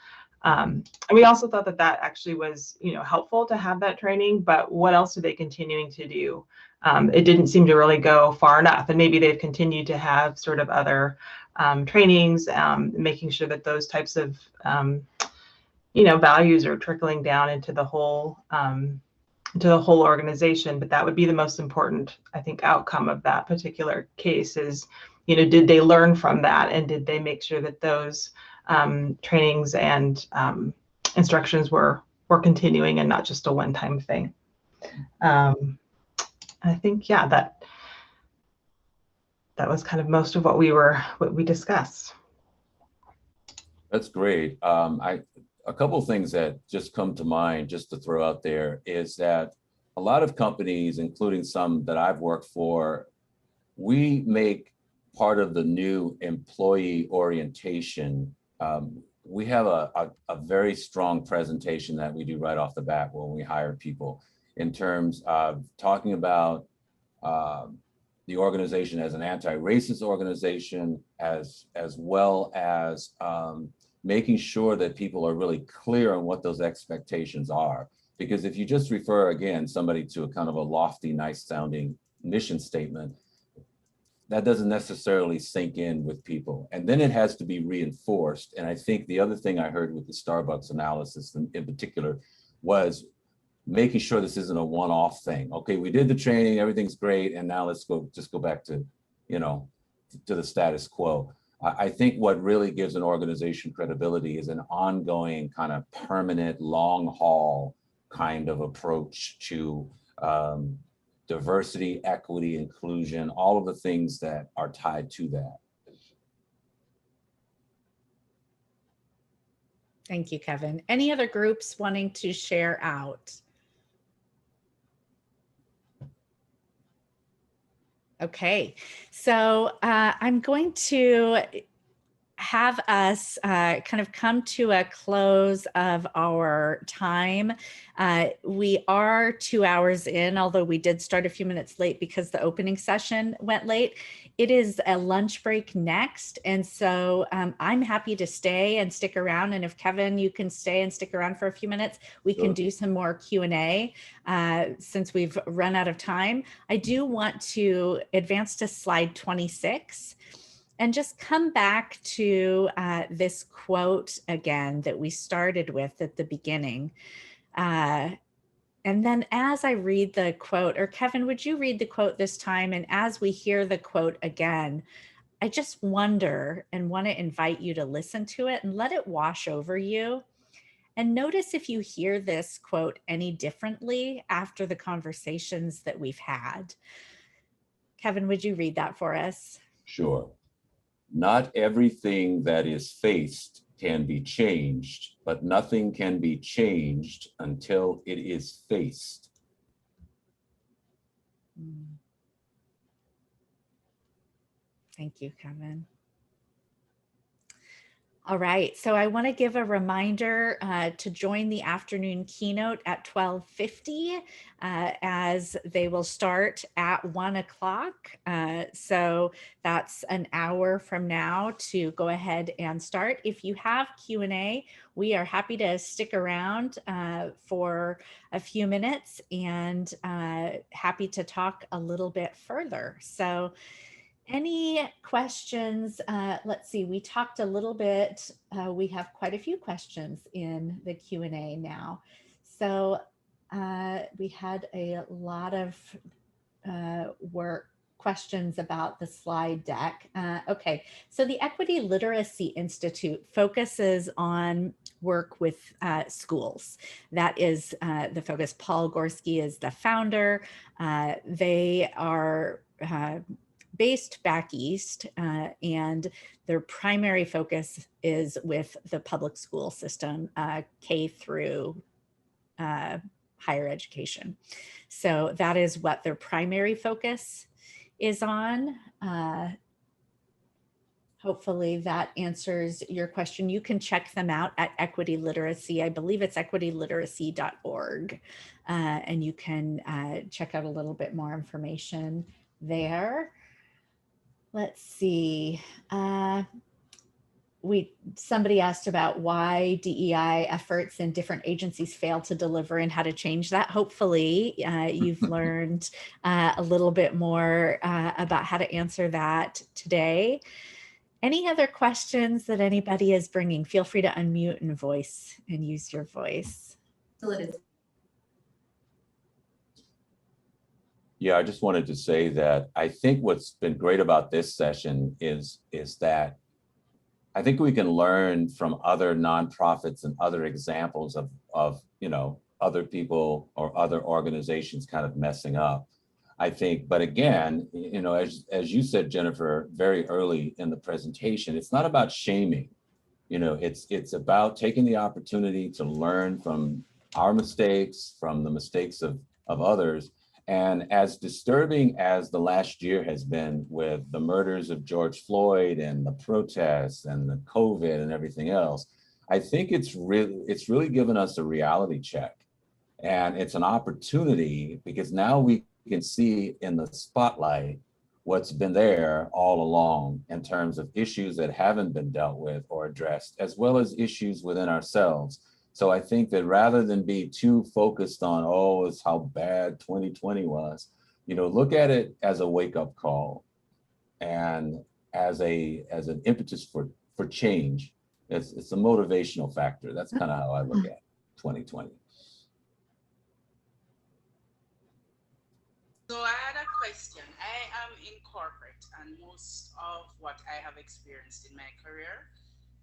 And we also thought that actually was, you know, helpful to have that training, but what else are they continuing to do? It didn't seem to really go far enough, and maybe they've continued to have sort of other trainings, making sure that those types of you know, values are trickling down into the whole organization. But that would be the most important, I think, outcome of that particular case is, you know, did they learn from that, and did they make sure that those trainings and instructions were continuing and not just a one-time thing. I think, yeah, that was kind of most of what we discussed. That's great. A couple of things that just come to mind, just to throw out there, is that a lot of companies, including some that I've worked for, we make part of the new employee orientation. We have a very strong presentation that we do right off the bat when we hire people, in terms of talking about the organization as an anti-racist organization, as well as making sure that people are really clear on what those expectations are. Because if you just refer, again, somebody to a kind of a lofty, nice sounding mission statement, that doesn't necessarily sink in with people. And then it has to be reinforced. And I think the other thing I heard with the Starbucks analysis in particular was making sure this isn't a one-off thing. Okay, we did the training, everything's great, and now let's just go back to, you know, to the status quo. I think what really gives an organization credibility is an ongoing kind of permanent, long haul kind of approach to diversity, equity, inclusion, all of the things that are tied to that. Thank you, Kevin. Any other groups wanting to share out? Okay, so I'm going to have us kind of come to a close of our time. We are 2 hours in, although we did start a few minutes late because the opening session went late. It is a lunch break next. And so I'm happy to stay and stick around. And if Kevin, you can stay and stick around for a few minutes, we can do some more Q&A since we've run out of time. I do want to advance to slide 26 and just come back to this quote again that we started with at the beginning. And then as I read the quote, or Kevin, would you read the quote this time? And as we hear the quote again, I just wonder and want to invite you to listen to it and let it wash over you. And notice if you hear this quote any differently after the conversations that we've had. Kevin, would you read that for us? Sure. Not everything that is faced can be changed, but nothing can be changed until it is faced. Thank you, Kevin. All right, so I want to give a reminder to join the afternoon keynote at 12:50 as they will start at 1 o'clock. So that's an hour from now to go ahead and start. If you have Q&A, we are happy to stick around for a few minutes and happy to talk a little bit further. So any questions? Let's see, we talked a little bit, we have quite a few questions in the Q&A now. So we had a lot of questions about the slide deck. Okay, so the Equity Literacy Institute focuses on work with schools. That is the focus. Paul Gorski is the founder. They are based back east, and their primary focus is with the public school system, K through higher education. So that is what their primary focus is on. Hopefully that answers your question. You can check them out at Equity Literacy. I believe it's equityliteracy.org, and you can check out a little bit more information there. Let's see. Somebody asked about why DEI efforts in different agencies fail to deliver and how to change that. Hopefully you've learned a little bit more about how to answer that today. Any other questions that anybody is bringing? Feel free to unmute and use your voice. Yeah, I just wanted to say that I think what's been great about this session is that I think we can learn from other nonprofits and other examples of other people or other organizations kind of messing up. I think, but again, as you said, Jennifer, very early in the presentation, it's not about shaming. It's about taking the opportunity to learn from our mistakes, from the mistakes of others. And as disturbing as the last year has been with the murders of George Floyd and the protests and the COVID and everything else, I think it's really given us a reality check. And it's an opportunity because now we can see in the spotlight what's been there all along in terms of issues that haven't been dealt with or addressed, as well as issues within ourselves. So I think that rather than be too focused on, it's how bad 2020 was, look at it as a wake-up call and as an impetus for change. It's a motivational factor. That's kind of how I look at 2020. So I had a question. I am in corporate, and most of what I have experienced in my career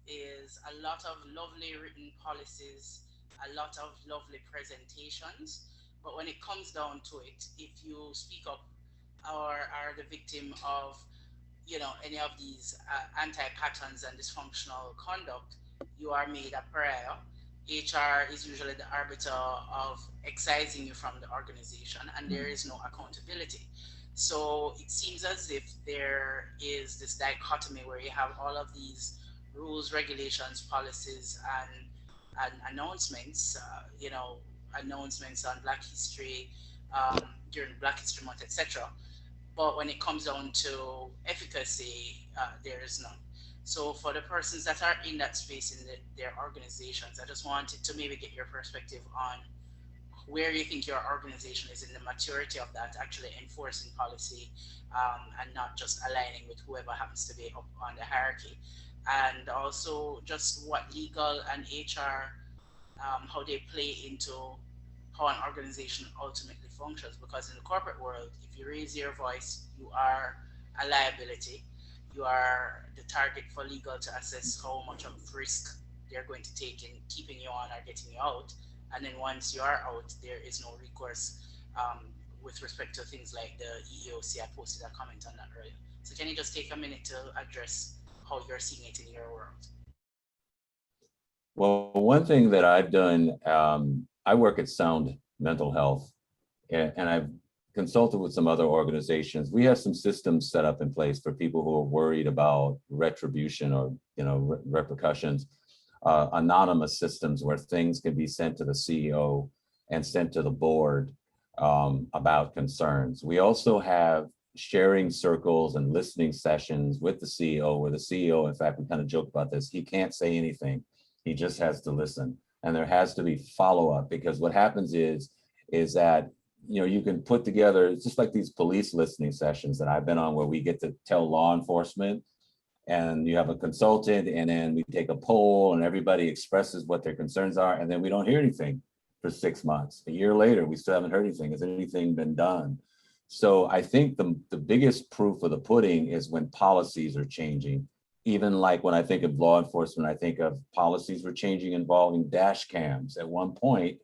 is a lot of lovely written policies, a lot of lovely presentations. But when it comes down to it, if you speak up or are the victim of, any of these anti-patterns and dysfunctional conduct, you are made a pariah. HR is usually the arbiter of excising you from the organization, and there is no accountability. So it seems as if there is this dichotomy where you have all of these rules, regulations, policies, and announcements, announcements on Black History, during Black History Month, etc. But when it comes down to efficacy, there is none. So for the persons that are in that space in their organizations, I just wanted to maybe get your perspective on where you think your organization is in the maturity of that, actually enforcing policy, and not just aligning with whoever happens to be up on the hierarchy. And also just what legal and HR, how they play into how an organization ultimately functions. Because in the corporate world, if you raise your voice, you are a liability. You are the target for legal to assess how much of risk they're going to take in keeping you on or getting you out. And then once you are out, there is no recourse, with respect to things like the EEOC. I posted a comment on that earlier. So can you just take a minute to address how you're seeing it in your world? Well, one thing that I've done, I work at Sound Mental Health, and I've consulted with some other organizations. We have some systems set up in place for people who are worried about retribution or repercussions. Anonymous systems where things can be sent to the CEO and sent to the board about concerns. We also have sharing circles and listening sessions with the CEO, where the CEO, in fact, we kind of joke about this, he can't say anything. He just has to listen. And there has to be follow-up, because what happens is that you can put together, it's just like these police listening sessions that I've been on, where we get to tell law enforcement, and you have a consultant, and then we take a poll and everybody expresses what their concerns are, and then we don't hear anything for 6 months. A year later, we still haven't heard anything. Has anything been done? So I think the biggest proof of the pudding is when policies are changing. Even like when I think of law enforcement, I think of policies were changing involving dash cams. At one point,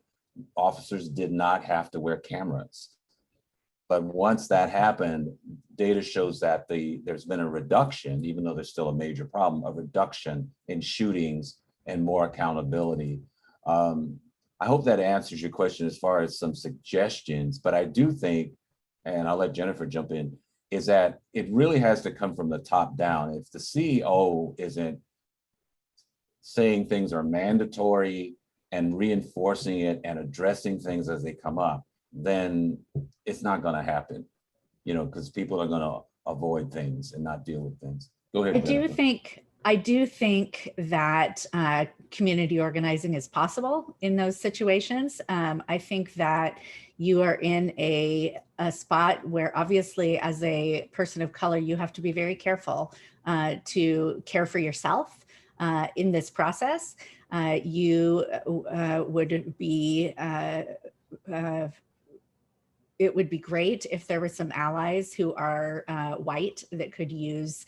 officers did not have to wear cameras. But once that happened, data shows that there's been a reduction, even though there's still a major problem, a reduction in shootings and more accountability. I hope that answers your question as far as some suggestions, but I do think, and I'll let Jennifer jump in, is that it really has to come from the top down. If the CEO isn't saying things are mandatory and reinforcing it and addressing things as they come up, then it's not going to happen, because people are going to avoid things and not deal with things. Go ahead. I do think that community organizing is possible in those situations. I think that you are in a spot where, obviously, as a person of color, you have to be very careful to care for yourself in this process. It would be great if there were some allies who are white that could use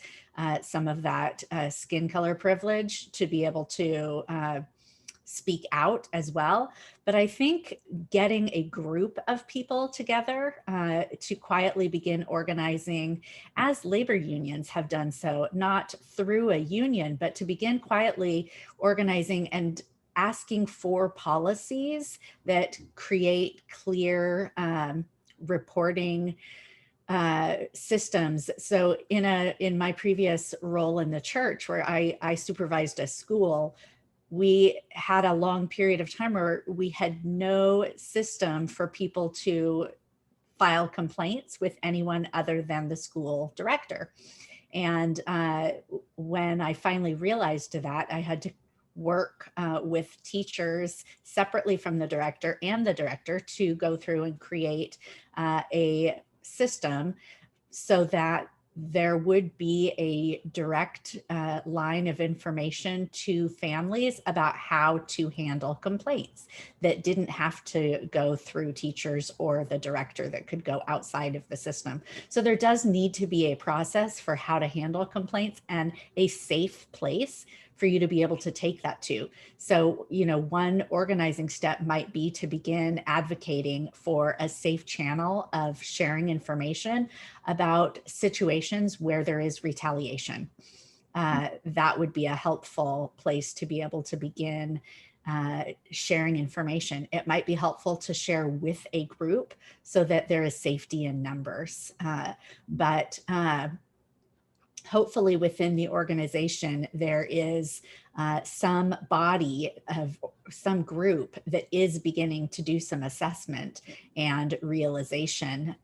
some of that skin color privilege to be able to speak out as well. But I think getting a group of people together to quietly begin organizing, as labor unions have done so, not through a union, but to begin quietly organizing and asking for policies that create clear reporting systems. So in my previous role in the church, where I supervised a school, we had a long period of time where we had no system for people to file complaints with anyone other than the school director. And when I finally realized that, I had to work with teachers separately from the director and the director to go through and create a system so that there would be a direct line of information to families about how to handle complaints that didn't have to go through teachers or the director, that could go outside of the system. So there does need to be a process for how to handle complaints and a safe place for you to be able to take that to. So, one organizing step might be to begin advocating for a safe channel of sharing information about situations where there is retaliation. That would be a helpful place to be able to begin sharing information. It might be helpful to share with a group so that there is safety in numbers. But hopefully within the organization, there is some body of some group that is beginning to do some assessment and realization.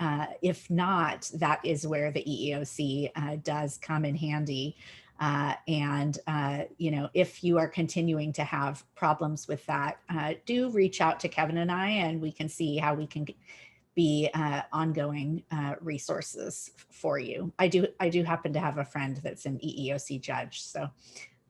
If not, that is where the EEOC does come in handy. If you are continuing to have problems with that, do reach out to Kevin and I, and we can see how we can be ongoing resources for you. I do happen to have a friend that's an EEOC judge, so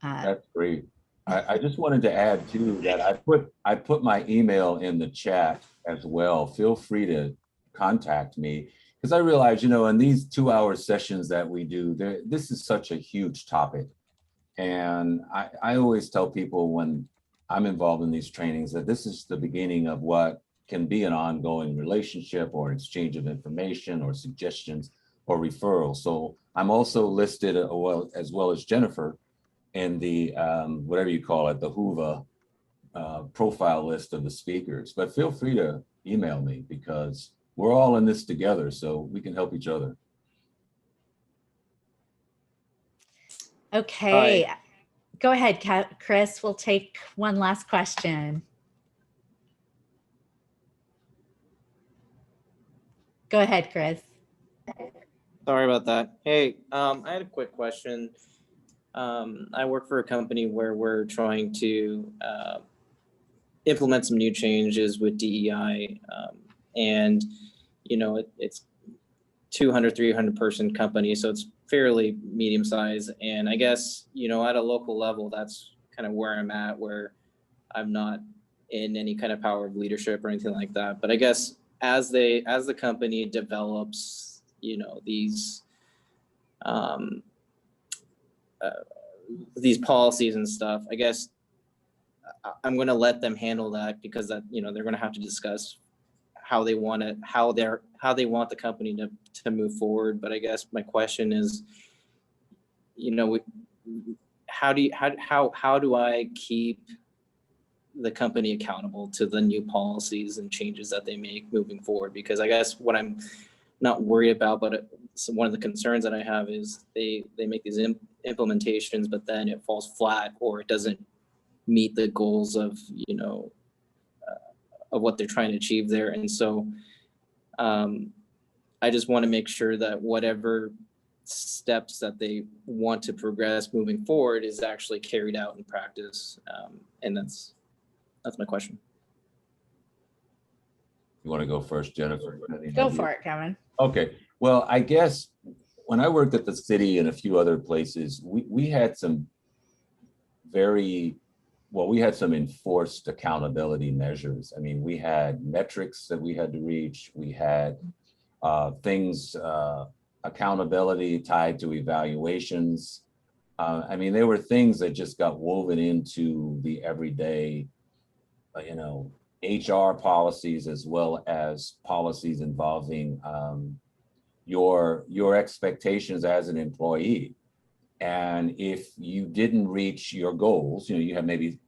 that's great. I just wanted to add too that I put my email in the chat as well. Feel free to contact me, because I realize, in these 2-hour sessions that we do, this is such a huge topic. And I always tell people when I'm involved in these trainings that this is the beginning of what can be an ongoing relationship or exchange of information or suggestions or referrals. So I'm also listed as well as Jennifer in the whatever you call it, the Whova profile list of the speakers. But feel free to email me, because we're all in this together, so we can help each other. Okay. Go ahead, Chris. We'll take one last question. Go ahead, Chris. Sorry about that. Hey, I had a quick question. I work for a company where we're trying to implement some new changes with DEI, and it's 200, 300 person company, so it's fairly medium size. And I guess at a local level, that's kind of where I'm at, where I'm not in any kind of power of leadership or anything like that. But I guess as the company develops, these policies and stuff, I guess I'm going to let them handle that, because that they're going to have to discuss how they want the company to move forward. But I guess my question is, how do I keep the company accountable to the new policies and changes that they make moving forward? Because I guess what I'm not worried about, but one of the concerns that I have is they make these implementations, but then it falls flat, or it doesn't meet the goals of of what they're trying to achieve there. And so I just want to make sure that whatever steps that they want to progress moving forward is actually carried out in practice. And that's my question. You want to go first, Jennifer? Go for it, Kevin. Okay. Well, I guess when I worked at the city and a few other places, we had some enforced accountability measures. I mean, we had metrics that we had to reach. We had accountability tied to evaluations. I mean, there were things that just got woven into the everyday, HR policies, as well as policies involving your expectations as an employee. And if you didn't reach your goals, you have maybe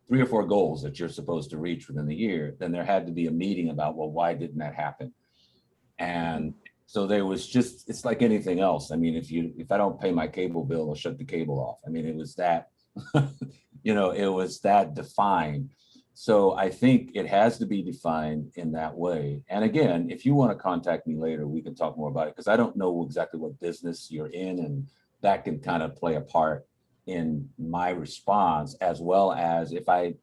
3 or 4 goals that you're supposed to reach within the year, then there had to be a meeting about, well, why didn't that happen? And so there was it's like anything else. I mean, if I don't pay my cable bill, I'll shut the cable off. I mean, it was that, it was that defined. So I think it has to be defined in that way. And again, if you want to contact me later, we can talk more about it, because I don't know exactly what business you're in, and that can kind of play a part in my response, as well as if I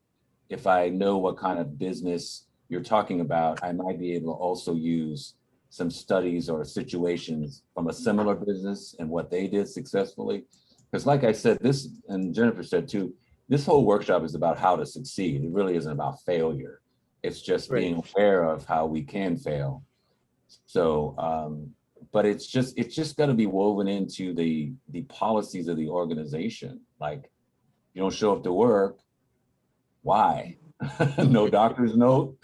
know what kind of business you're talking about, I might be able to also use some studies or situations from a similar business and what they did successfully. Because like I said, this, and Jennifer said too, this whole workshop is about how to succeed. It really isn't about failure. It's just being aware of how we can fail. So, but it's just got to be woven into the policies of the organization. Like, you don't show up to work, why? No doctor's note,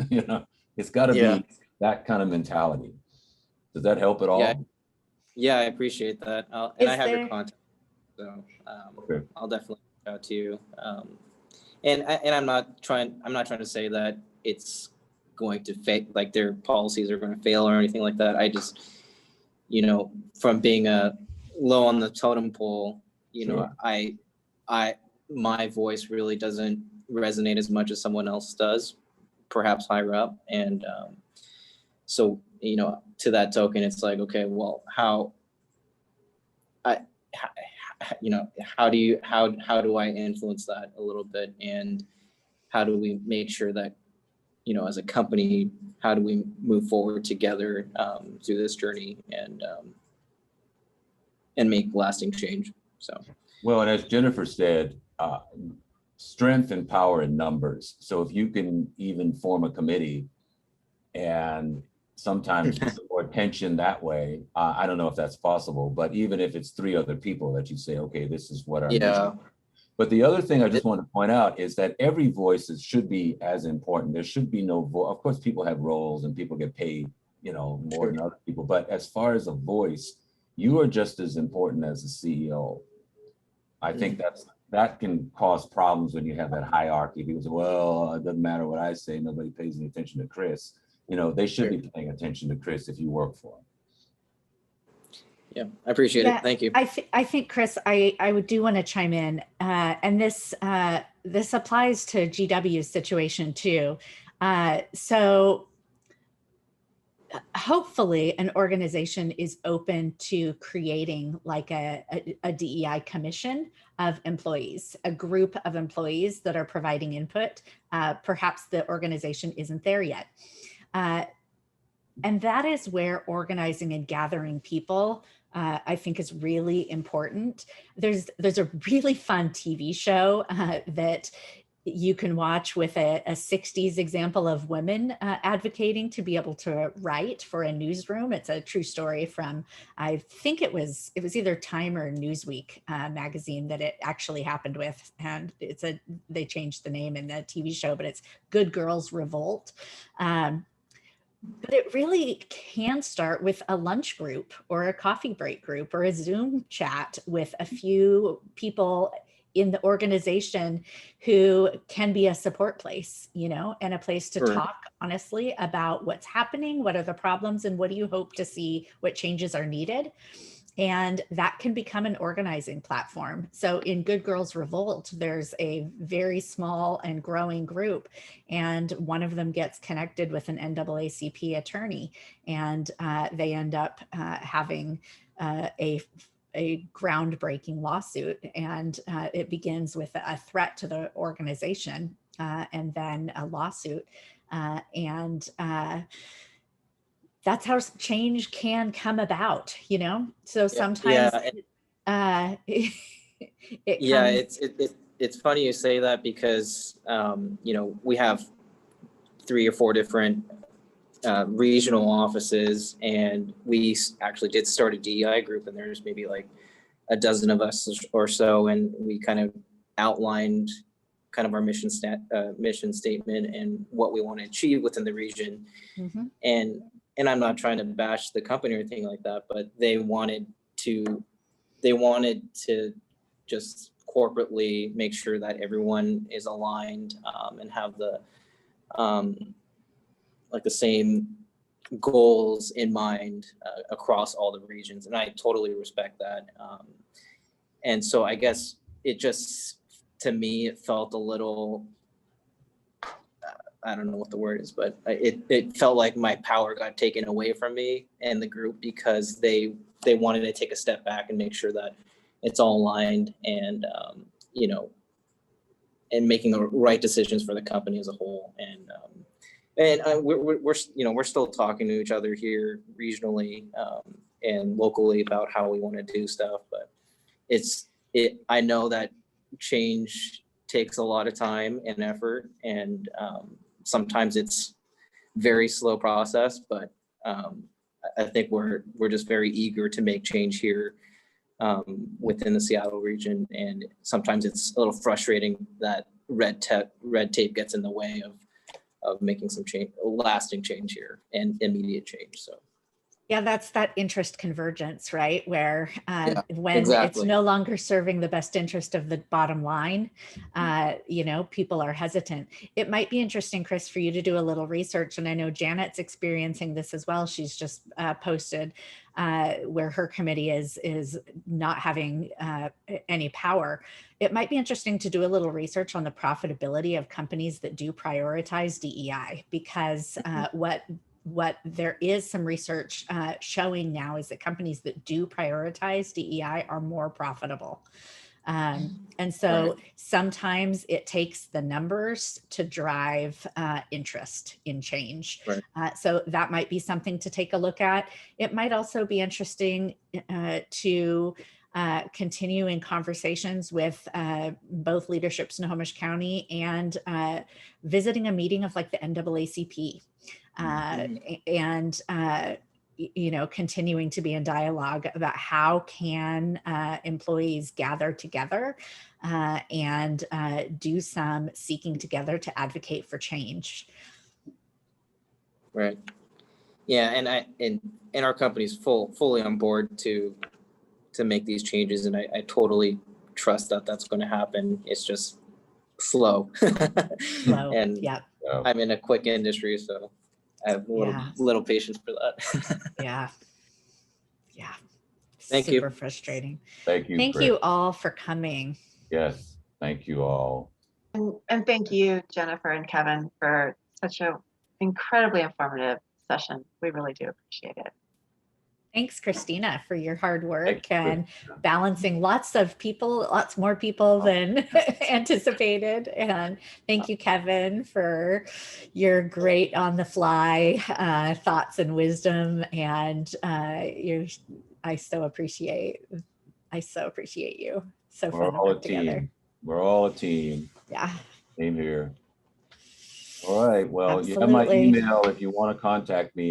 it's got to be that kind of mentality. Does that help at all? Yeah, I appreciate that. And I have your contact, so okay. I'll definitely reach out to you. And I'm not trying to say that it's going to fail, like their policies are going to fail or anything like that. I just, from being low on the totem pole, you know, my voice really doesn't resonate as much as someone else does, perhaps higher up. And so, you know, to that token, it's like, okay, well, how do I influence that a little bit? And how do we make sure that, you know, as a company, how do we move forward together through this journey and make lasting change? So, well, and as Jennifer said, strength and power in numbers. So if you can even form a committee and sometimes more tension that way, I don't know if that's possible, but even if it's 3 other people that you say, okay, this is what our mission. But the other thing I just want to point out is that every voice should be as important. There should be no voice. Of course, people have roles and people get paid, you know, more than other people. But as far as a voice, you are just as important as the CEO. I think that can cause problems when you have that hierarchy. People say, well, it doesn't matter what I say. Nobody pays any attention to Chris. You know, they should be paying attention to Chris if you work for him. Yeah, I appreciate it. Thank you. I think, Chris, I do want to chime in, and this applies to GW's situation too. So hopefully an organization is open to creating like a DEI commission of employees, a group of employees that are providing input. Perhaps the organization isn't there yet. And that is where organizing and gathering people, I think, is really important. There's a really fun TV show that you can watch with a 60s example of women advocating to be able to write for a newsroom. It's a true story from, I think it was either Time or Newsweek magazine that it actually happened with. And they changed the name in the TV show, but it's Good Girls Revolt. But it really can start with a lunch group or a coffee break group or a Zoom chat with a few people in the organization who can be a support place, you know, and a place to talk honestly about what's happening, what are the problems, and what do you hope to see, what changes are needed. And that can become an organizing platform. So in Good Girls Revolt, there's a very small and growing group, and one of them gets connected with an NAACP attorney, and they end up having a groundbreaking lawsuit. And it begins with a threat to the organization and then a lawsuit. That's how change can come about, you know? So sometimes it's funny you say that because, you know, we have 3 or 4 different regional offices, and we actually did start a DEI group, and there's maybe like a dozen of us or so, and we kind of outlined kind of our mission statement and what we want to achieve within the region. Mm-hmm. And I'm not trying to bash the company or anything like that, but they wanted to just corporately make sure that everyone is aligned and have the like the same goals in mind across all the regions. And I totally respect that. And so I guess it just, to me, it felt a little, I don't know what the word is, but it felt like my power got taken away from me and the group because they wanted to take a step back and make sure that it's all aligned and, you know, and making the right decisions for the company as a whole. And we're still talking to each other here regionally and locally about how we want to do stuff, but I know that change takes a lot of time and effort, and sometimes it's very slow process, but I think we're just very eager to make change here within the Seattle region. And sometimes it's a little frustrating that red tape gets in the way of making some change, lasting change here and immediate change. So Yeah, that's that interest convergence, right? Where when it's exactly. no longer serving the best interest of the bottom line, people are hesitant. It might be interesting, Chris, for you to do a little research. And I know Janet's experiencing this as well. She's just posted where her committee is not having any power. It might be interesting to do a little research on the profitability of companies that do prioritize DEI, because what there is some research showing now is that companies that do prioritize DEI are more profitable. And so sometimes it takes the numbers to drive interest in change. So that might be something to take a look at. It might also be interesting to continue in conversations with both leaderships in Snohomish County and visiting a meeting of like the NAACP. And continuing to be in dialogue about how can employees gather together and do some seeking together to advocate for change. Right. Yeah, and our company's fully on board to make these changes, and I totally trust that that's going to happen. It's just slow. And yeah. I'm in a quick industry, so I have little patience for that. Yeah. Thank you. Super frustrating. Thank you. Thank Chris. you all for coming. Yes. Thank you all. And thank you, Jennifer and Kevin, for such an incredibly informative session. We really do appreciate it. Thanks, Christina, for your hard work you, and balancing lots more people than anticipated. And thank you, Kevin, for your great on the fly thoughts and wisdom. And I so appreciate you. So We're fun to all a work together. team. We're all a team. Yeah. Same here. All right. Well, you have my Absolutely. email if you want to contact me.